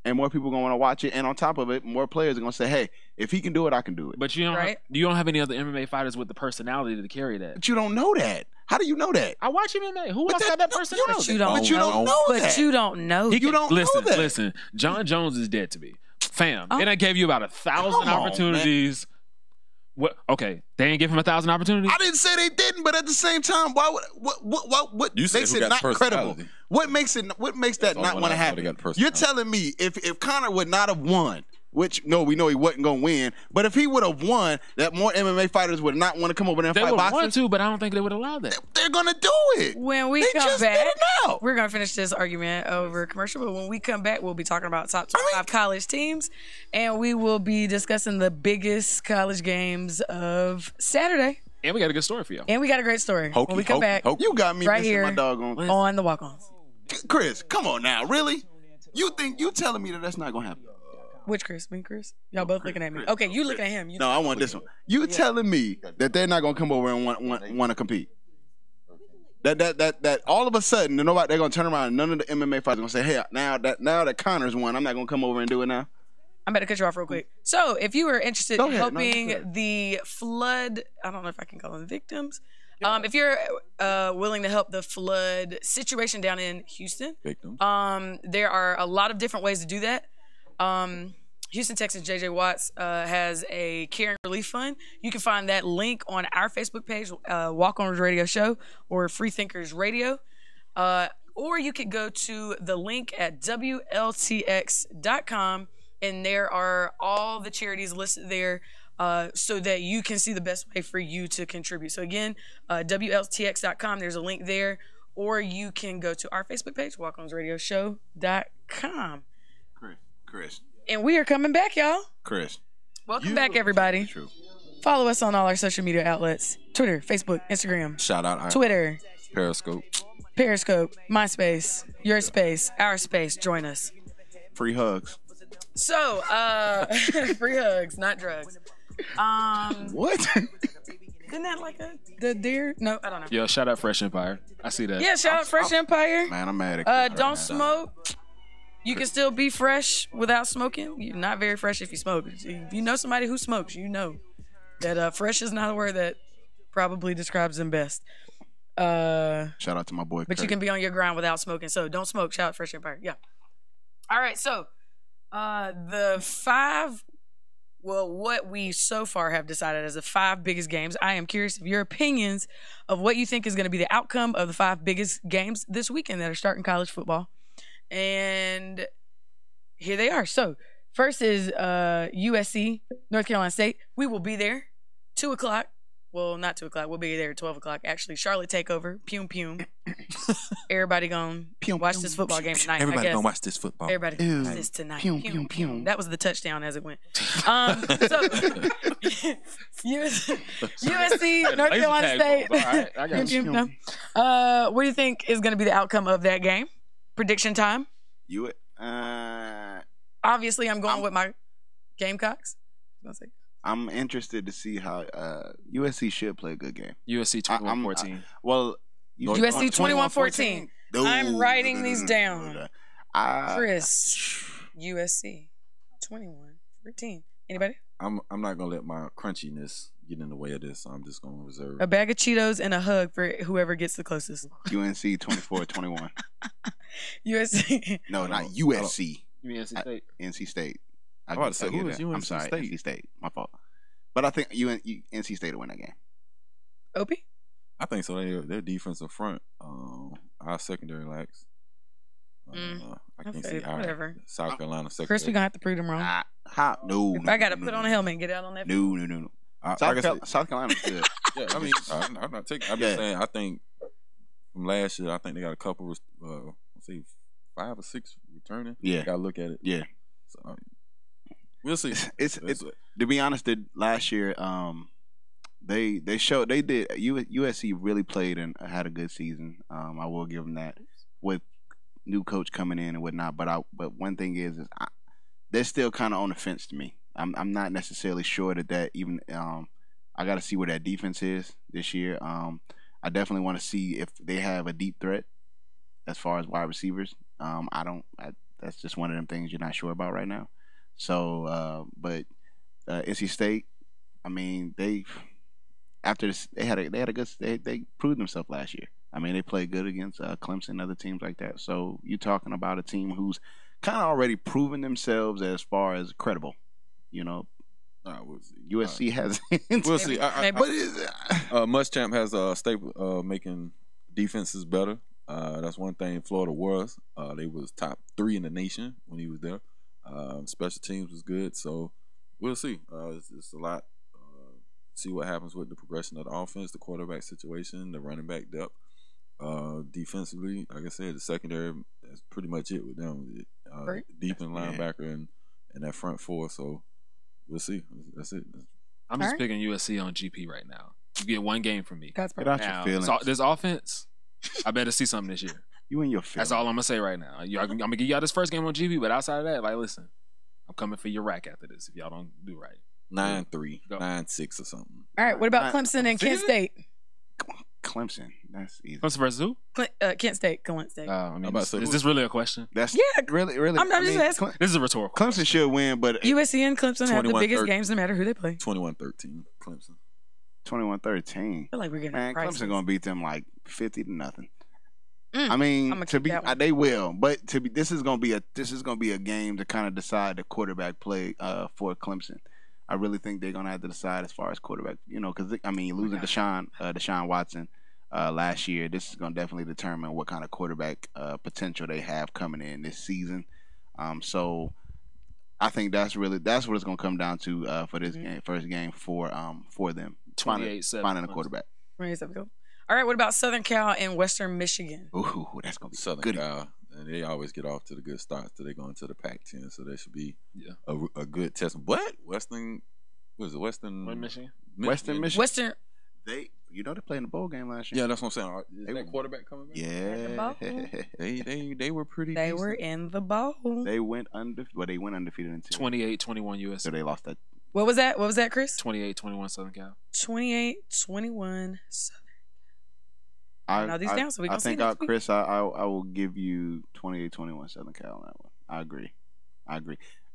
and more people are gonna want to watch it. And on top of it, more players are gonna say, "Hey, if he can do it, I can do it." But you don't have any other MMA fighters with the personality to carry that. But you don't know that. How do you know that? I watch MMA. Who else got that personality? But you don't know. Listen. John Jones is dead to me, fam. And I gave you about 1,000 opportunities. What? Okay, they ain't give him 1,000 opportunities. I didn't say they didn't, but at the same time, why would what You makes said it not credible? What makes that not want to happen? You're telling me if Conor would not have won, which we know he wasn't gonna win, but if he would have won, that more MMA fighters would not want to come over there and fight boxers. They would want to, but I don't think they would allow that. They're gonna do it. When we They come just back, did it now. we're gonna finish this argument over commercial. But when we come back, we'll be talking about top 25 college teams, and we will be discussing the biggest college games of Saturday. And we got a good story for you. And we got a great story. When we come back, You got me right missing here my doggone. on the Walk Ons. Chris, come on now, really? You telling me that's not gonna happen? Which Chris? Me, Chris? Y'all both looking at me. Okay, you looking at him. No, I want this one. You telling me that they're not gonna come over and want to compete? That all of a sudden they're gonna turn around and none of the MMA fighters gonna say, hey, now that Conor's won, I'm not gonna come over and do it now. I'm about to cut you off real quick. So, if you were interested in helping the flood, I don't know if I can call them victims. If you're willing to help the flood situation down in Houston, there are a lot of different ways to do that. Houston, Texas, JJ Watts has a care and relief fund. You can find that link on our Facebook page, Walk Ons Radio Show, or Freethinkers Radio. Or you could go to the link at WLTX.com, and there are all the charities listed there so that you can see the best way for you to contribute. So again, WLTX.com, there's a link there. Or you can go to our Facebook page, WalkOnsRadioShow.com. Chris. And we are coming back, y'all. Chris. Welcome back, everybody. True. Follow us on all our social media outlets. Twitter, Facebook, Instagram. Shout out. Twitter. Periscope. Periscope, MySpace, your space, our space. Join us. Free hugs. So, free hugs, not drugs. What? Isn't that like the deer? No, I don't know. Yo, shout out Fresh Empire. I see that. Yeah, shout out Fresh Empire. Man, I'm mad at don't smoke. You can still be fresh without smoking. You're not very fresh if you smoke. If you know somebody who smokes, you know that fresh is not a word that probably describes them best. Shout out to my boy But Kurt. you can be on your grind without smoking, so don't smoke. Shout out Fresh Empire. Yeah. All right, so the 5, what we so far have decided as the 5 biggest games. I am curious of your opinions of what you think is going to be the outcome of the 5 biggest games this weekend that are starting college football. And here they are. So first is USC, North Carolina State. We will be there 2 o'clock. Well, not 2 o'clock. We'll be there at 12 o'clock. Actually, Charlotte takeover. Pum, pum. Everybody gonna watch this football game tonight. Everybody gonna watch this football. Everybody gonna watch this tonight. Pum, pum, pum. That was the touchdown as it went. USC, North Carolina State. All right, I got you. What do you think is gonna be the outcome of that game? Prediction time. Obviously, I'm going with my Gamecocks. I'm interested to see how USC should play a good game. USC 21-14. Well, USC 21-14. I'm writing these down. Chris, USC 21-14. Anybody? I'm not gonna let my crunchiness get in the way of this. So I'm just gonna reserve A bag of Cheetos and a hug for whoever gets the closest. UNC 24-21. USC. No, not USC. You mean NC State? NC State. I'm about to say, who is UNC I'm sorry, State? NC State. My fault. But I think NC State will win that game. Opie? I think so. Their defensive front, our secondary lacks. I can't see how. Whatever. South Carolina secondary. Chris, we're going to have to prove them wrong. No. I got to put on a helmet and get out on that. No. South Carolina's good. Yeah, I mean, I'm not taking. I'm just saying. I think from last year, I think they got a couple. Let's see, 5 or 6 returning. Yeah, got to look at it. Yeah. So, we'll see. It's to be honest, last year, they did. USC really played and had a good season. I will give them that with new coach coming in and whatnot. But one thing is they're still kind of on the fence to me. I'm not necessarily sure that even. I got to see where that defense is this year. I definitely want to see if they have a deep threat as far as wide receivers. That's just one of them things you're not sure about right now. So, but NC State, I mean, they proved themselves last year. I mean, they played good against Clemson and other teams like that. So you're talking about a team who's kind of already proven themselves as far as credible. You know, we'll see. USC has. We'll see. But Muschamp has a staple making defenses better. That's one thing Florida was. They was top 3 in the nation when he was there. Special teams was good, so we'll see. It's a lot. See what happens with the progression of the offense, the quarterback situation, the running back depth. Defensively, like I said, the secondary, that's pretty much it with them. Deep in linebacker and that front 4, so we'll see. That's it. I'm just picking USC on GP right now. You get one game from me. That's get out your feelings. So this offense, I better see something this year. You and your feelings. That's all I'm gonna say right now. I'm gonna give y'all this first game on GP, but outside of that, like, listen, I'm coming for your rack after this if y'all don't do right. 9-3, 9-6 or something. All right, what about Clemson and Kent State? Clemson, that's easy. Clemson versus who? Kent State, Kent State. I mean, is this really a question? That's really. I'm just asking. This is a rhetorical. Clemson should win, but USC and Clemson have the biggest games, no matter who they play. 21-13, Clemson. 21-13. I feel like we're getting prices. Clemson gonna beat them like 50-0. I mean, they will, but this is gonna be a game to kind of decide the quarterback play for Clemson. I really think they're gonna have to decide as far as quarterback, because losing Deshaun Watson last year, this is gonna definitely determine what kind of quarterback potential they have coming in this season. So I think that's what it's gonna come down to for this first game for them. 28-7. Finding a quarterback. 28-7. All right, what about Southern Cal and Western Michigan? Ooh, that's gonna be Southern good. Cal. And they always get off to the good starts till they go into the Pac-10, so that should be a good test. But Western Michigan? Western Michigan. You know they played in the bowl game last year. Yeah, that's what I'm saying. Is that quarterback coming back? Yeah. They were pretty They decent. were in the bowl. They went undefeated until 28-21 US. So they lost that. What was that? What was that, Chris? 28-21 Southern Cal. 28-21. I know these down, so we gonna see think, next week. Chris, I will give you 28-21 Southern Cal on that one. I agree.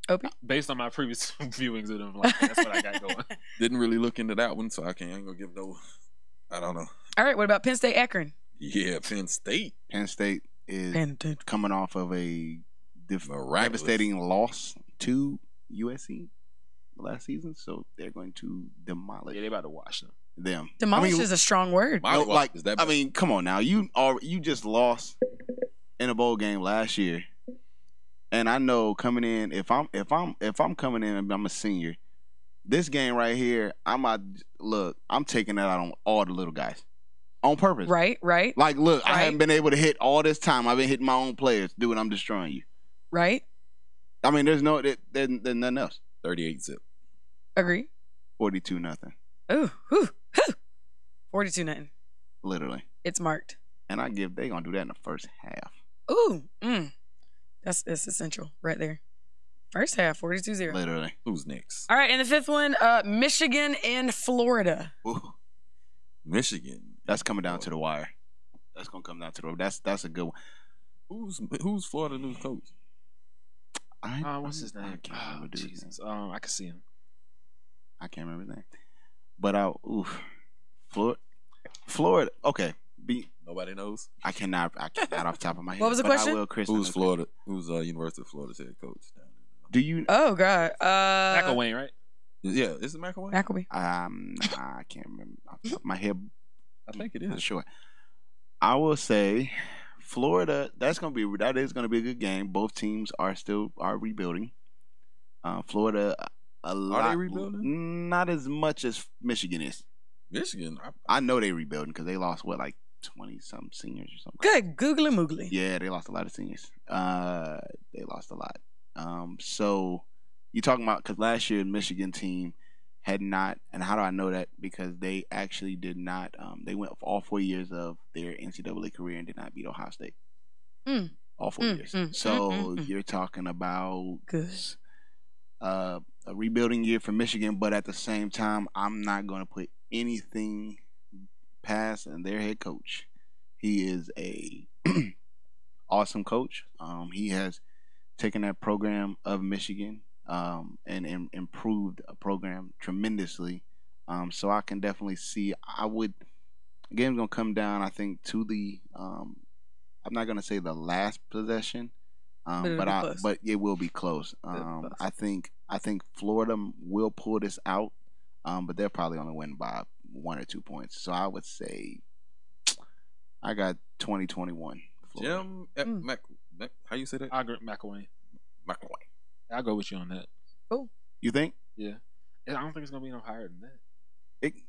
Opie? Based on my previous viewings of them, like, that's what I got going. Didn't really look into that one, so I ain't gonna give no. I don't know. All right, what about Penn State Akron? Yeah, Penn State. Penn State is coming off of a devastating loss to USC last season, so they're going to demolish. Yeah, they about to wash them. Demolish is a strong word. Come on now. You just lost in a bowl game last year. And I know coming in, if I'm coming in and I'm a senior, this game right here, I'm taking that out on all the little guys. On purpose. Right. Like, look, right. I haven't been able to hit all this time. I've been hitting my own players. Dude, I'm destroying you. Right. I mean, there's nothing else. 38 zip. Agree. 42-0. Ooh. 42-0. Literally. It's marked. And they gonna do that in the first half. Ooh. That's essential right there. First half, 42-0. Literally. Who's next? All right, and the fifth one, Michigan and Florida. Ooh. Michigan. That's coming down to the wire. That's gonna come down to the. That's a good one. Who's Florida new coach? What's his name? I can't remember. Jesus. I can see him. I can't remember his name. But Florida. Okay. Nobody knows. I cannot off the top of my head. What was the question? I will, Chris, Who's Florida? Who's University of Florida's head coach? Do you? Oh God. McElwain, right? Yeah, is it McElwain? McElwain. I can't remember off the top of my head. I think it is. Not sure. I will say Florida. That is going to be a good game. Both teams are rebuilding. Florida. Are they rebuilding? Not as much as Michigan is. Michigan. I know they rebuilding because they lost 20-something seniors or something. Good. Googly moogly. Yeah, they lost a lot of seniors. They lost a lot. So you're talking about because last year the Michigan team had not, and how do I know that? Because they actually did not. They went for all 4 years of their NCAA career and did not beat Ohio State. All 4 years. So you're talking about a rebuilding year for Michigan, but at the same time, I'm not going to put anything past their head coach. He is a awesome coach. He has taken that program of Michigan and improved a program tremendously. So I can definitely see. Game's gonna come down, I think, to the. I'm not gonna say the last possession, but it will be close. I think Florida will pull this out, but they'll probably only win by 1 or 2 points. So I would say I got 20-21. Jim, how you say that? I agree, McElwain. I'll go with you on that. Oh, you think? Yeah, I don't think it's gonna be no higher than that.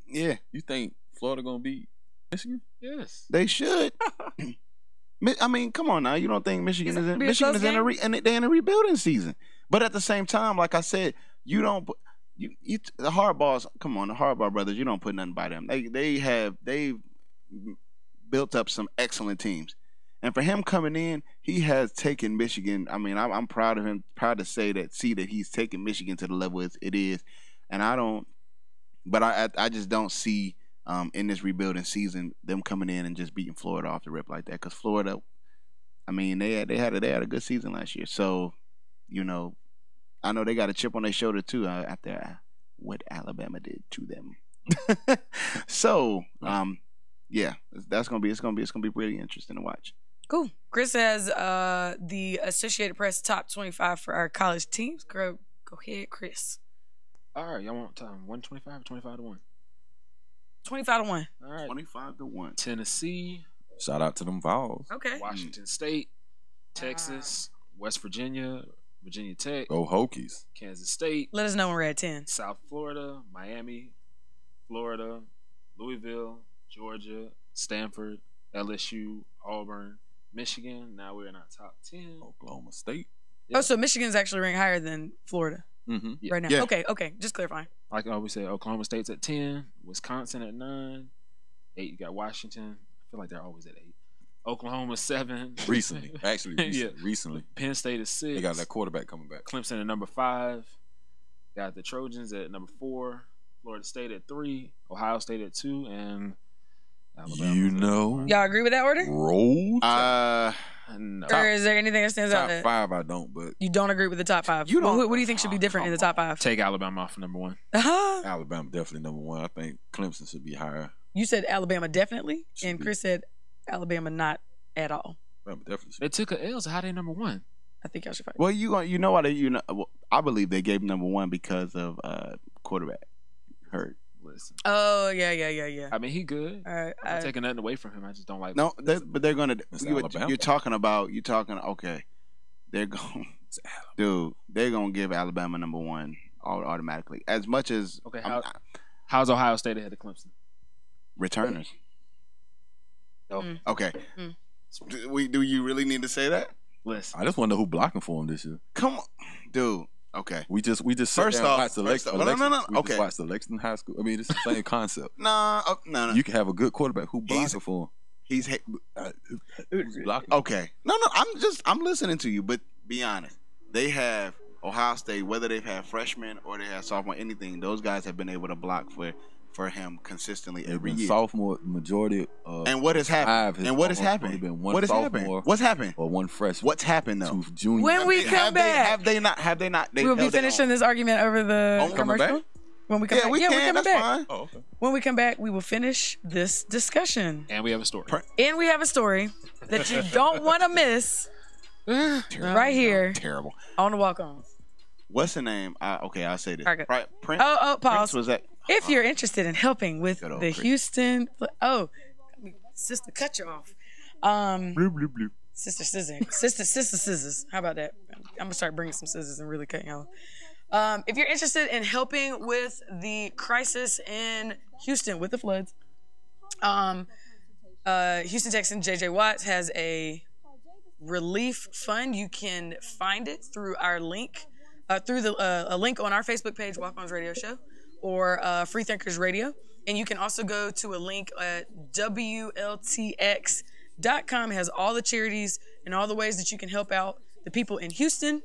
Yeah, you think Florida gonna beat Michigan? Yes, they should. I mean, come on now. You don't think Michigan is in a rebuilding season? But at the same time, like I said, you don't. The Hardballs. Come on, the Hardball brothers. You don't put nothing by them. They've built up some excellent teams, and for him coming in, he has taken Michigan. I mean, I'm proud of him. Proud to see that he's taken Michigan to the level it is, and I don't. But I just don't see. In this rebuilding season, them coming in and just beating Florida off the rip like that. Because Florida, I mean, they had a good season last year. So, I know they got a chip on their shoulder too after what Alabama did to them. So, yeah, it's gonna be really interesting to watch. Cool. Chris has the Associated Press top 25 for our college teams. Go ahead, Chris. All right, y'all want 125 or 25-1? 25-1. All right. 25-1. Tennessee. Shout out to them Vols. Okay. Washington State, Texas, West Virginia, Virginia Tech. Go Hokies. Kansas State. Let us know when we're at 10. South Florida, Miami, Florida, Louisville, Georgia, Stanford, LSU, Auburn, Michigan. Now we're in our top 10. Oklahoma State. Yep. Oh, so Michigan's actually ranked higher than Florida right now. Yeah. Okay. Just clarifying. Like I always say, Oklahoma State's at 10, Wisconsin at 9, 8. You got Washington. I feel like they're always at 8. Oklahoma 7. Recently. Recently. Penn State is 6. They got that quarterback coming back. Clemson at number 5. Got the Trojans at number 4. Florida State at 3. Ohio State at 2. And Alabama. Y'all agree with that order? Roll. No. Or is there anything that stands out? Top 5, I don't, but You don't agree with the top 5? What do you think should be different in the top 5? Take Alabama off for number 1. Alabama definitely number 1. I think Clemson should be higher. You said Alabama definitely, and Chris said Alabama not at all. Alabama definitely. They took a L, so how they number 1? I think y'all should fight. Well, I believe they gave number 1 because of quarterback hurt. Listen. Oh yeah. I mean, he good. All right, I'm taking nothing away from him. I just don't like. No, but they're gonna. Alabama. You're talking. Okay, they're going. Dude, they're gonna give Alabama number 1 automatically. As much as okay, how's Ohio State ahead of Clemson? Returners. Oh, okay. Do you really need to say that? Listen, I just want to know who blocking for him this year. Come on, dude. Okay. We just first off, no. Okay. Watch the Lexington High School. I mean, it's the same concept. No. You can have a good quarterback who blocking for him. He's blocking. Okay. No. I'm listening to you, but be honest. They have Ohio State, whether they've had freshmen or they have sophomore, anything. Those guys have been able to block for him consistently every year. Sophomore majority. And what has happened? What has happened? What's happened? Or one freshman. What's happened though? 2 juniors. When we come back, have they not? We'll be finishing this argument over the commercial. Back? When we come back, we can. we're coming That's back. fine. Oh, okay. When we come back, we will finish this discussion. and we have a story. And we have a story that you don't want to miss right here Terrible. on the Walk Ons. What's the name? I'll say this. Okay. Prince. Pause. Prince was that? If you're interested in helping with Good old the Chris. Houston, sister, cut you off. Sister scissors. How about that? I'm gonna start bringing some scissors and really cutting y'all. If you're interested in helping with the crisis in Houston with the floods, Houston Texan JJ Watts has a relief fund. You can find it through our link, through a link on our Facebook page, Walk Ons Radio Show, or Freethinkers Radio. And you can also go to a link at WLTX.com. It has all the charities and all the ways that you can help out the people in Houston.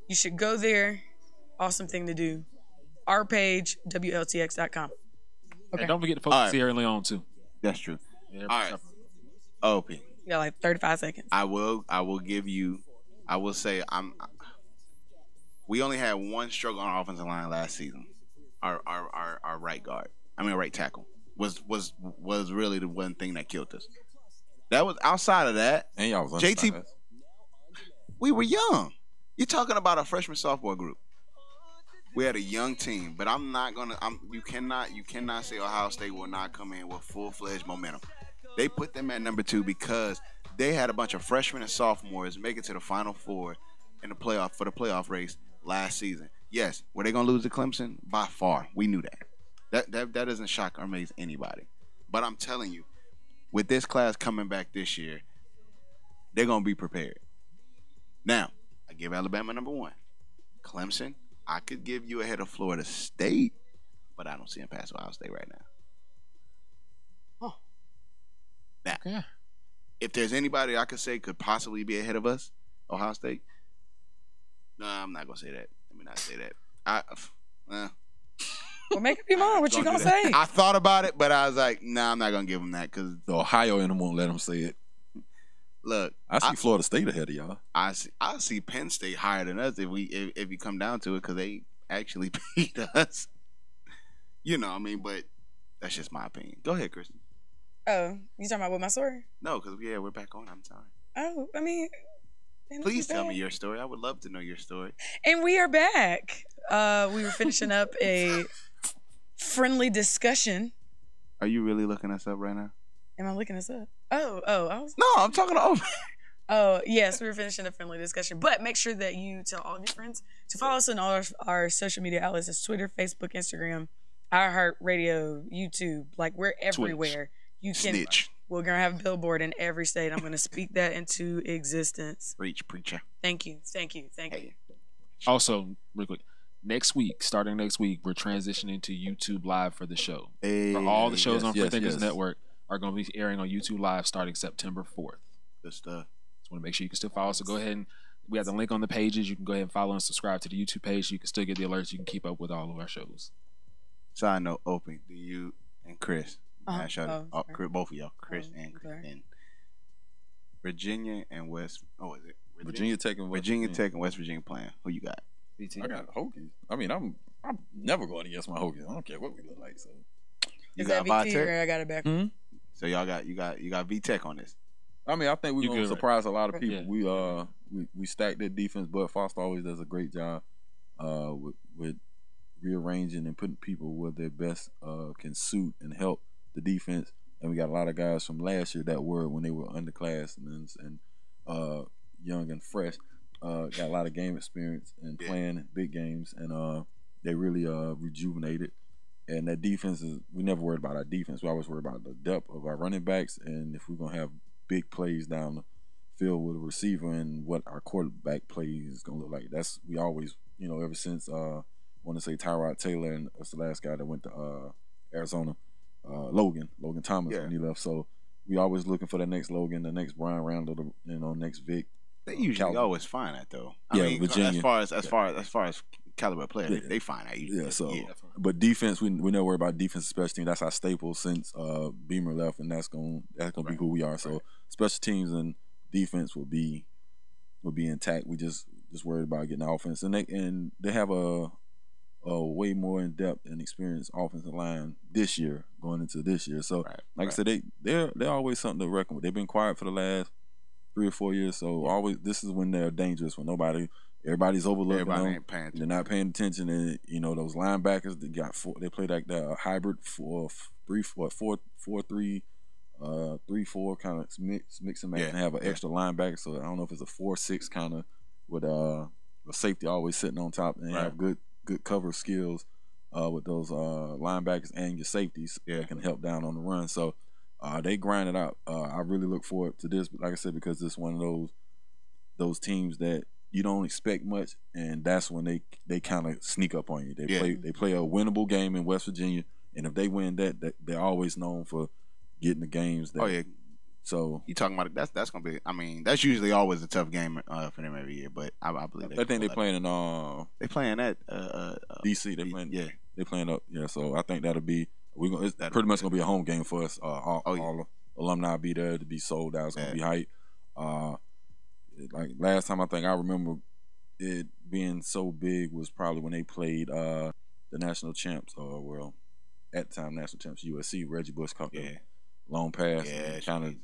You should go there. Awesome thing to do. Our page, WLTX.com. Okay. And don't forget to focus Sierra Leone too. That's true. Yeah, All right. OP. You got like 35 seconds. I will give you. I will say we only had one struggle on our offensive line last season. Our right guard. Right tackle was really the one thing that killed us. That was outside of that. And y'all was JT. We were young. You're talking about a freshman sophomore group. We had a young team, but I'm not gonna. You cannot say Ohio State will not come in with full-fledged momentum. They put them at number 2 because they had a bunch of freshmen and sophomores make it to the Final Four in the playoff race last season. Yes, were they gonna lose to Clemson? By far, we knew that. That doesn't shock or amaze anybody. But I'm telling you, with this class coming back this year, they're gonna be prepared. Now, I give Alabama number 1. Clemson, I could give you ahead of Florida State, but I don't see them pass Ohio State right now. Oh. Now, Yeah. if there's anybody I could say could possibly be ahead of us, Ohio State, no, I'm not going to say that. Let me not say that. Well, make up your mind. What you gonna say? I thought about it, but I was like, nah, I'm not going to give them that because The Ohio in them won't let them say it. look, I see Florida State ahead of y'all. I see Penn State higher than us if you come down to it because they actually beat us. But that's just my opinion. Go ahead, Kristen. Oh, you talking about with my story? No, because we're back on. I'm sorry. Oh, Please tell me your story. I would love to know your story. And we are back. We were finishing up a friendly discussion. Are you really looking us up right now? Am I looking this up? Oh, I was. No, I'm talking to Oh, yes, we were finishing a friendly discussion. But make sure that you tell all of your friends to follow us on all our social media outlets. It's Twitter, Facebook, Instagram, iHeartRadio, YouTube. Like, we're everywhere. You can. Snitch. We're going to have a billboard in every state. I'm going to speak that into existence. Preach, preacher. Thank you. Hey. Also, real quick, starting next week, we're transitioning to YouTube Live for the show. Hey, for all the shows on Freethinkers yes. Network are going to be airing on YouTube Live starting September 4th. Good stuff. Just want to make sure you can still follow us. So go ahead and we have the link on the pages. You can go ahead and follow and subscribe to the YouTube page. You can still get the alerts. You can keep up with all of our shows. Side note, Opie, do you and Chris, both of y'all, Chris and Chris, and Virginia and West. Oh, is it Virginia Tech and West Virginia playing? Who you got? I got Hokies. I mean, I'm never going against my Hokies. I don't care what we look like. So you Is got that VT VTech? or I got it back? So y'all got you got VTech on this. I mean, I think we're gonna surprise a lot of people. Yeah. We stacked that defense, but Foster always does a great job with rearranging and putting people where their best can suit and help the defense. And we got a lot of guys from last year that were when they were underclassmen and young and fresh. Got a lot of game experience and playing big games, and they really rejuvenated. And that defense we never worried about our defense. We always worry about the depth of our running backs, and if we're gonna have big plays down the field with a receiver and what our quarterback plays is gonna look like. We always, ever since I want to say Tyrod Taylor, and that's the last guy that went to Arizona, Logan Thomas when he left. So we always looking for the next Logan, the next Brian Randall, next Vic. They usually always find that though. I mean, Virginia. As far as caliber player, they find that usually. Yeah. So, but defense, we never worry about defense, special teams. That's our staple since Beamer left, and that's gonna be who we are. So special teams and defense will be intact. We just worried about getting the offense, and they have a way more in depth and experienced offensive line this year going into this year. So I said, they're always something to reckon with. They've been quiet for the last 3 or 4 years, so always this is when they're dangerous, when everybody's overlooking them. Ain't paying attention. They're not paying attention, and those linebackers they play like the hybrid 4-3-4 kind of mix and match, and have an extra linebacker. So I don't know if it's a 4-6 kind of with a safety always sitting on top, and have good cover skills with those linebackers and your safeties that can help down on the run. So they grind it out. I really look forward to this, like I said, because it's one of those teams that you don't expect much, and that's when they kind of sneak up on you. They play a winnable game in West Virginia, and if they win that they're always known for getting the games. So you talking about that's gonna be. I mean, that's usually always a tough game for them every year. But I believe I think they're playing in they playing at DC. They playing they playing up. Yeah, so I think that'll be it's pretty much gonna be a home game for us. All alumni be there to be sold out. It's gonna be hype. Like last time I remember it being so big was probably when they played the national champs, or at the time national champs USC. Reggie Bush caught the long pass. Yeah, kind of.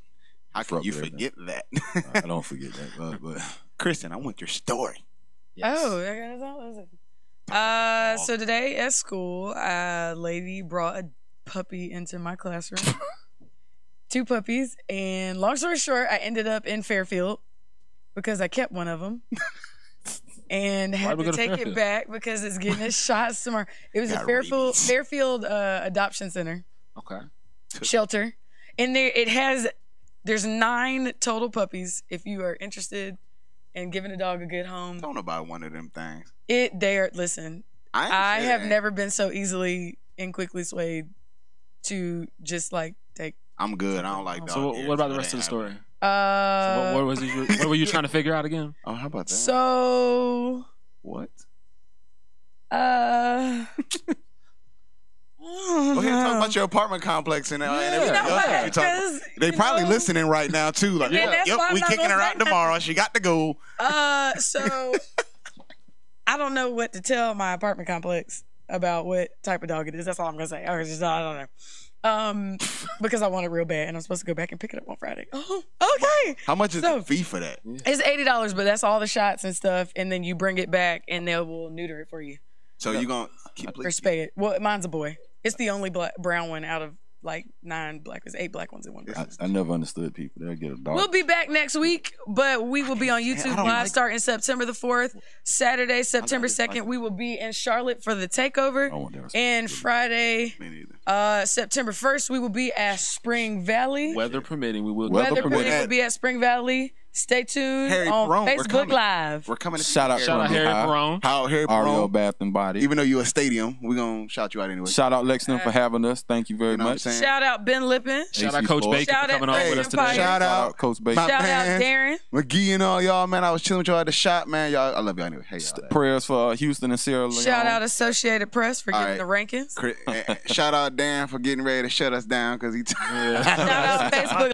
How can you forget that? I don't forget that. But Kristen, I want your story. Yes. Oh, so today at school, a lady brought a puppy into my classroom. 2 puppies, and long story short, I ended up in Fairfield because I kept one of them. And had to take it back because it's getting its shots tomorrow. It was a Fairfield adoption center. Okay. Shelter. And there's 9 total puppies if you are interested in giving a dog a good home. Don't know about one of them things. Listen, I have never been so easily and quickly swayed to just like take. I'm good. I don't like dogs. So what about the rest of the story? So what were you trying to figure out again? Oh, how about that? So what? Go ahead and talk about your apartment complex and everything. They probably listening right now too. Like, we kicking her out tomorrow. She got to go. So I don't know what to tell my apartment complex about what type of dog it is. That's all I'm gonna say. I don't know. Because I want it real bad, and I'm supposed to go back and pick it up on Friday. Oh, okay. How much is the fee for that? It's $80, but that's all the shots and stuff, and then you bring it back, and they will neuter it for you. So you gonna or spay it? Well, mine's a boy. It's the only brown one out of like 9 black. There's 8 black ones in one. I never understood people. They'll get a dog. We'll be back next week, but we will be on YouTube Live starting September the 4th. Saturday, September 2nd, we will be in Charlotte for the takeover. And Friday, September 1st, we will be at Spring Valley. Weather permitting, we will. Weather permitting, we'll be at Spring Valley Stay tuned Harry on Perone, we're Facebook coming. Live. We're coming to Shout out Harry Perone. How Harry REO Perone. Bath and Body. Even though you're a stadium, we're going to shout you out anyway. Shout out Lexington for having us. Thank you very You know what I'm much. saying? Shout out Ben Lippin. Shout out AC Coach Sports. Bacon Shout for coming out on with us Empire. today. Shout out Coach Bacon. my Shout man, out Darren. McGee and all y'all, man. I was chilling with y'all at the shop, man. Y'all, I love y'all anyway. Hey, y'all. Prayers for Houston and Sierra Leone. Shout out Associated Press for getting the rankings. Shout out Dan for getting ready to shut us down because he. Shout out Facebook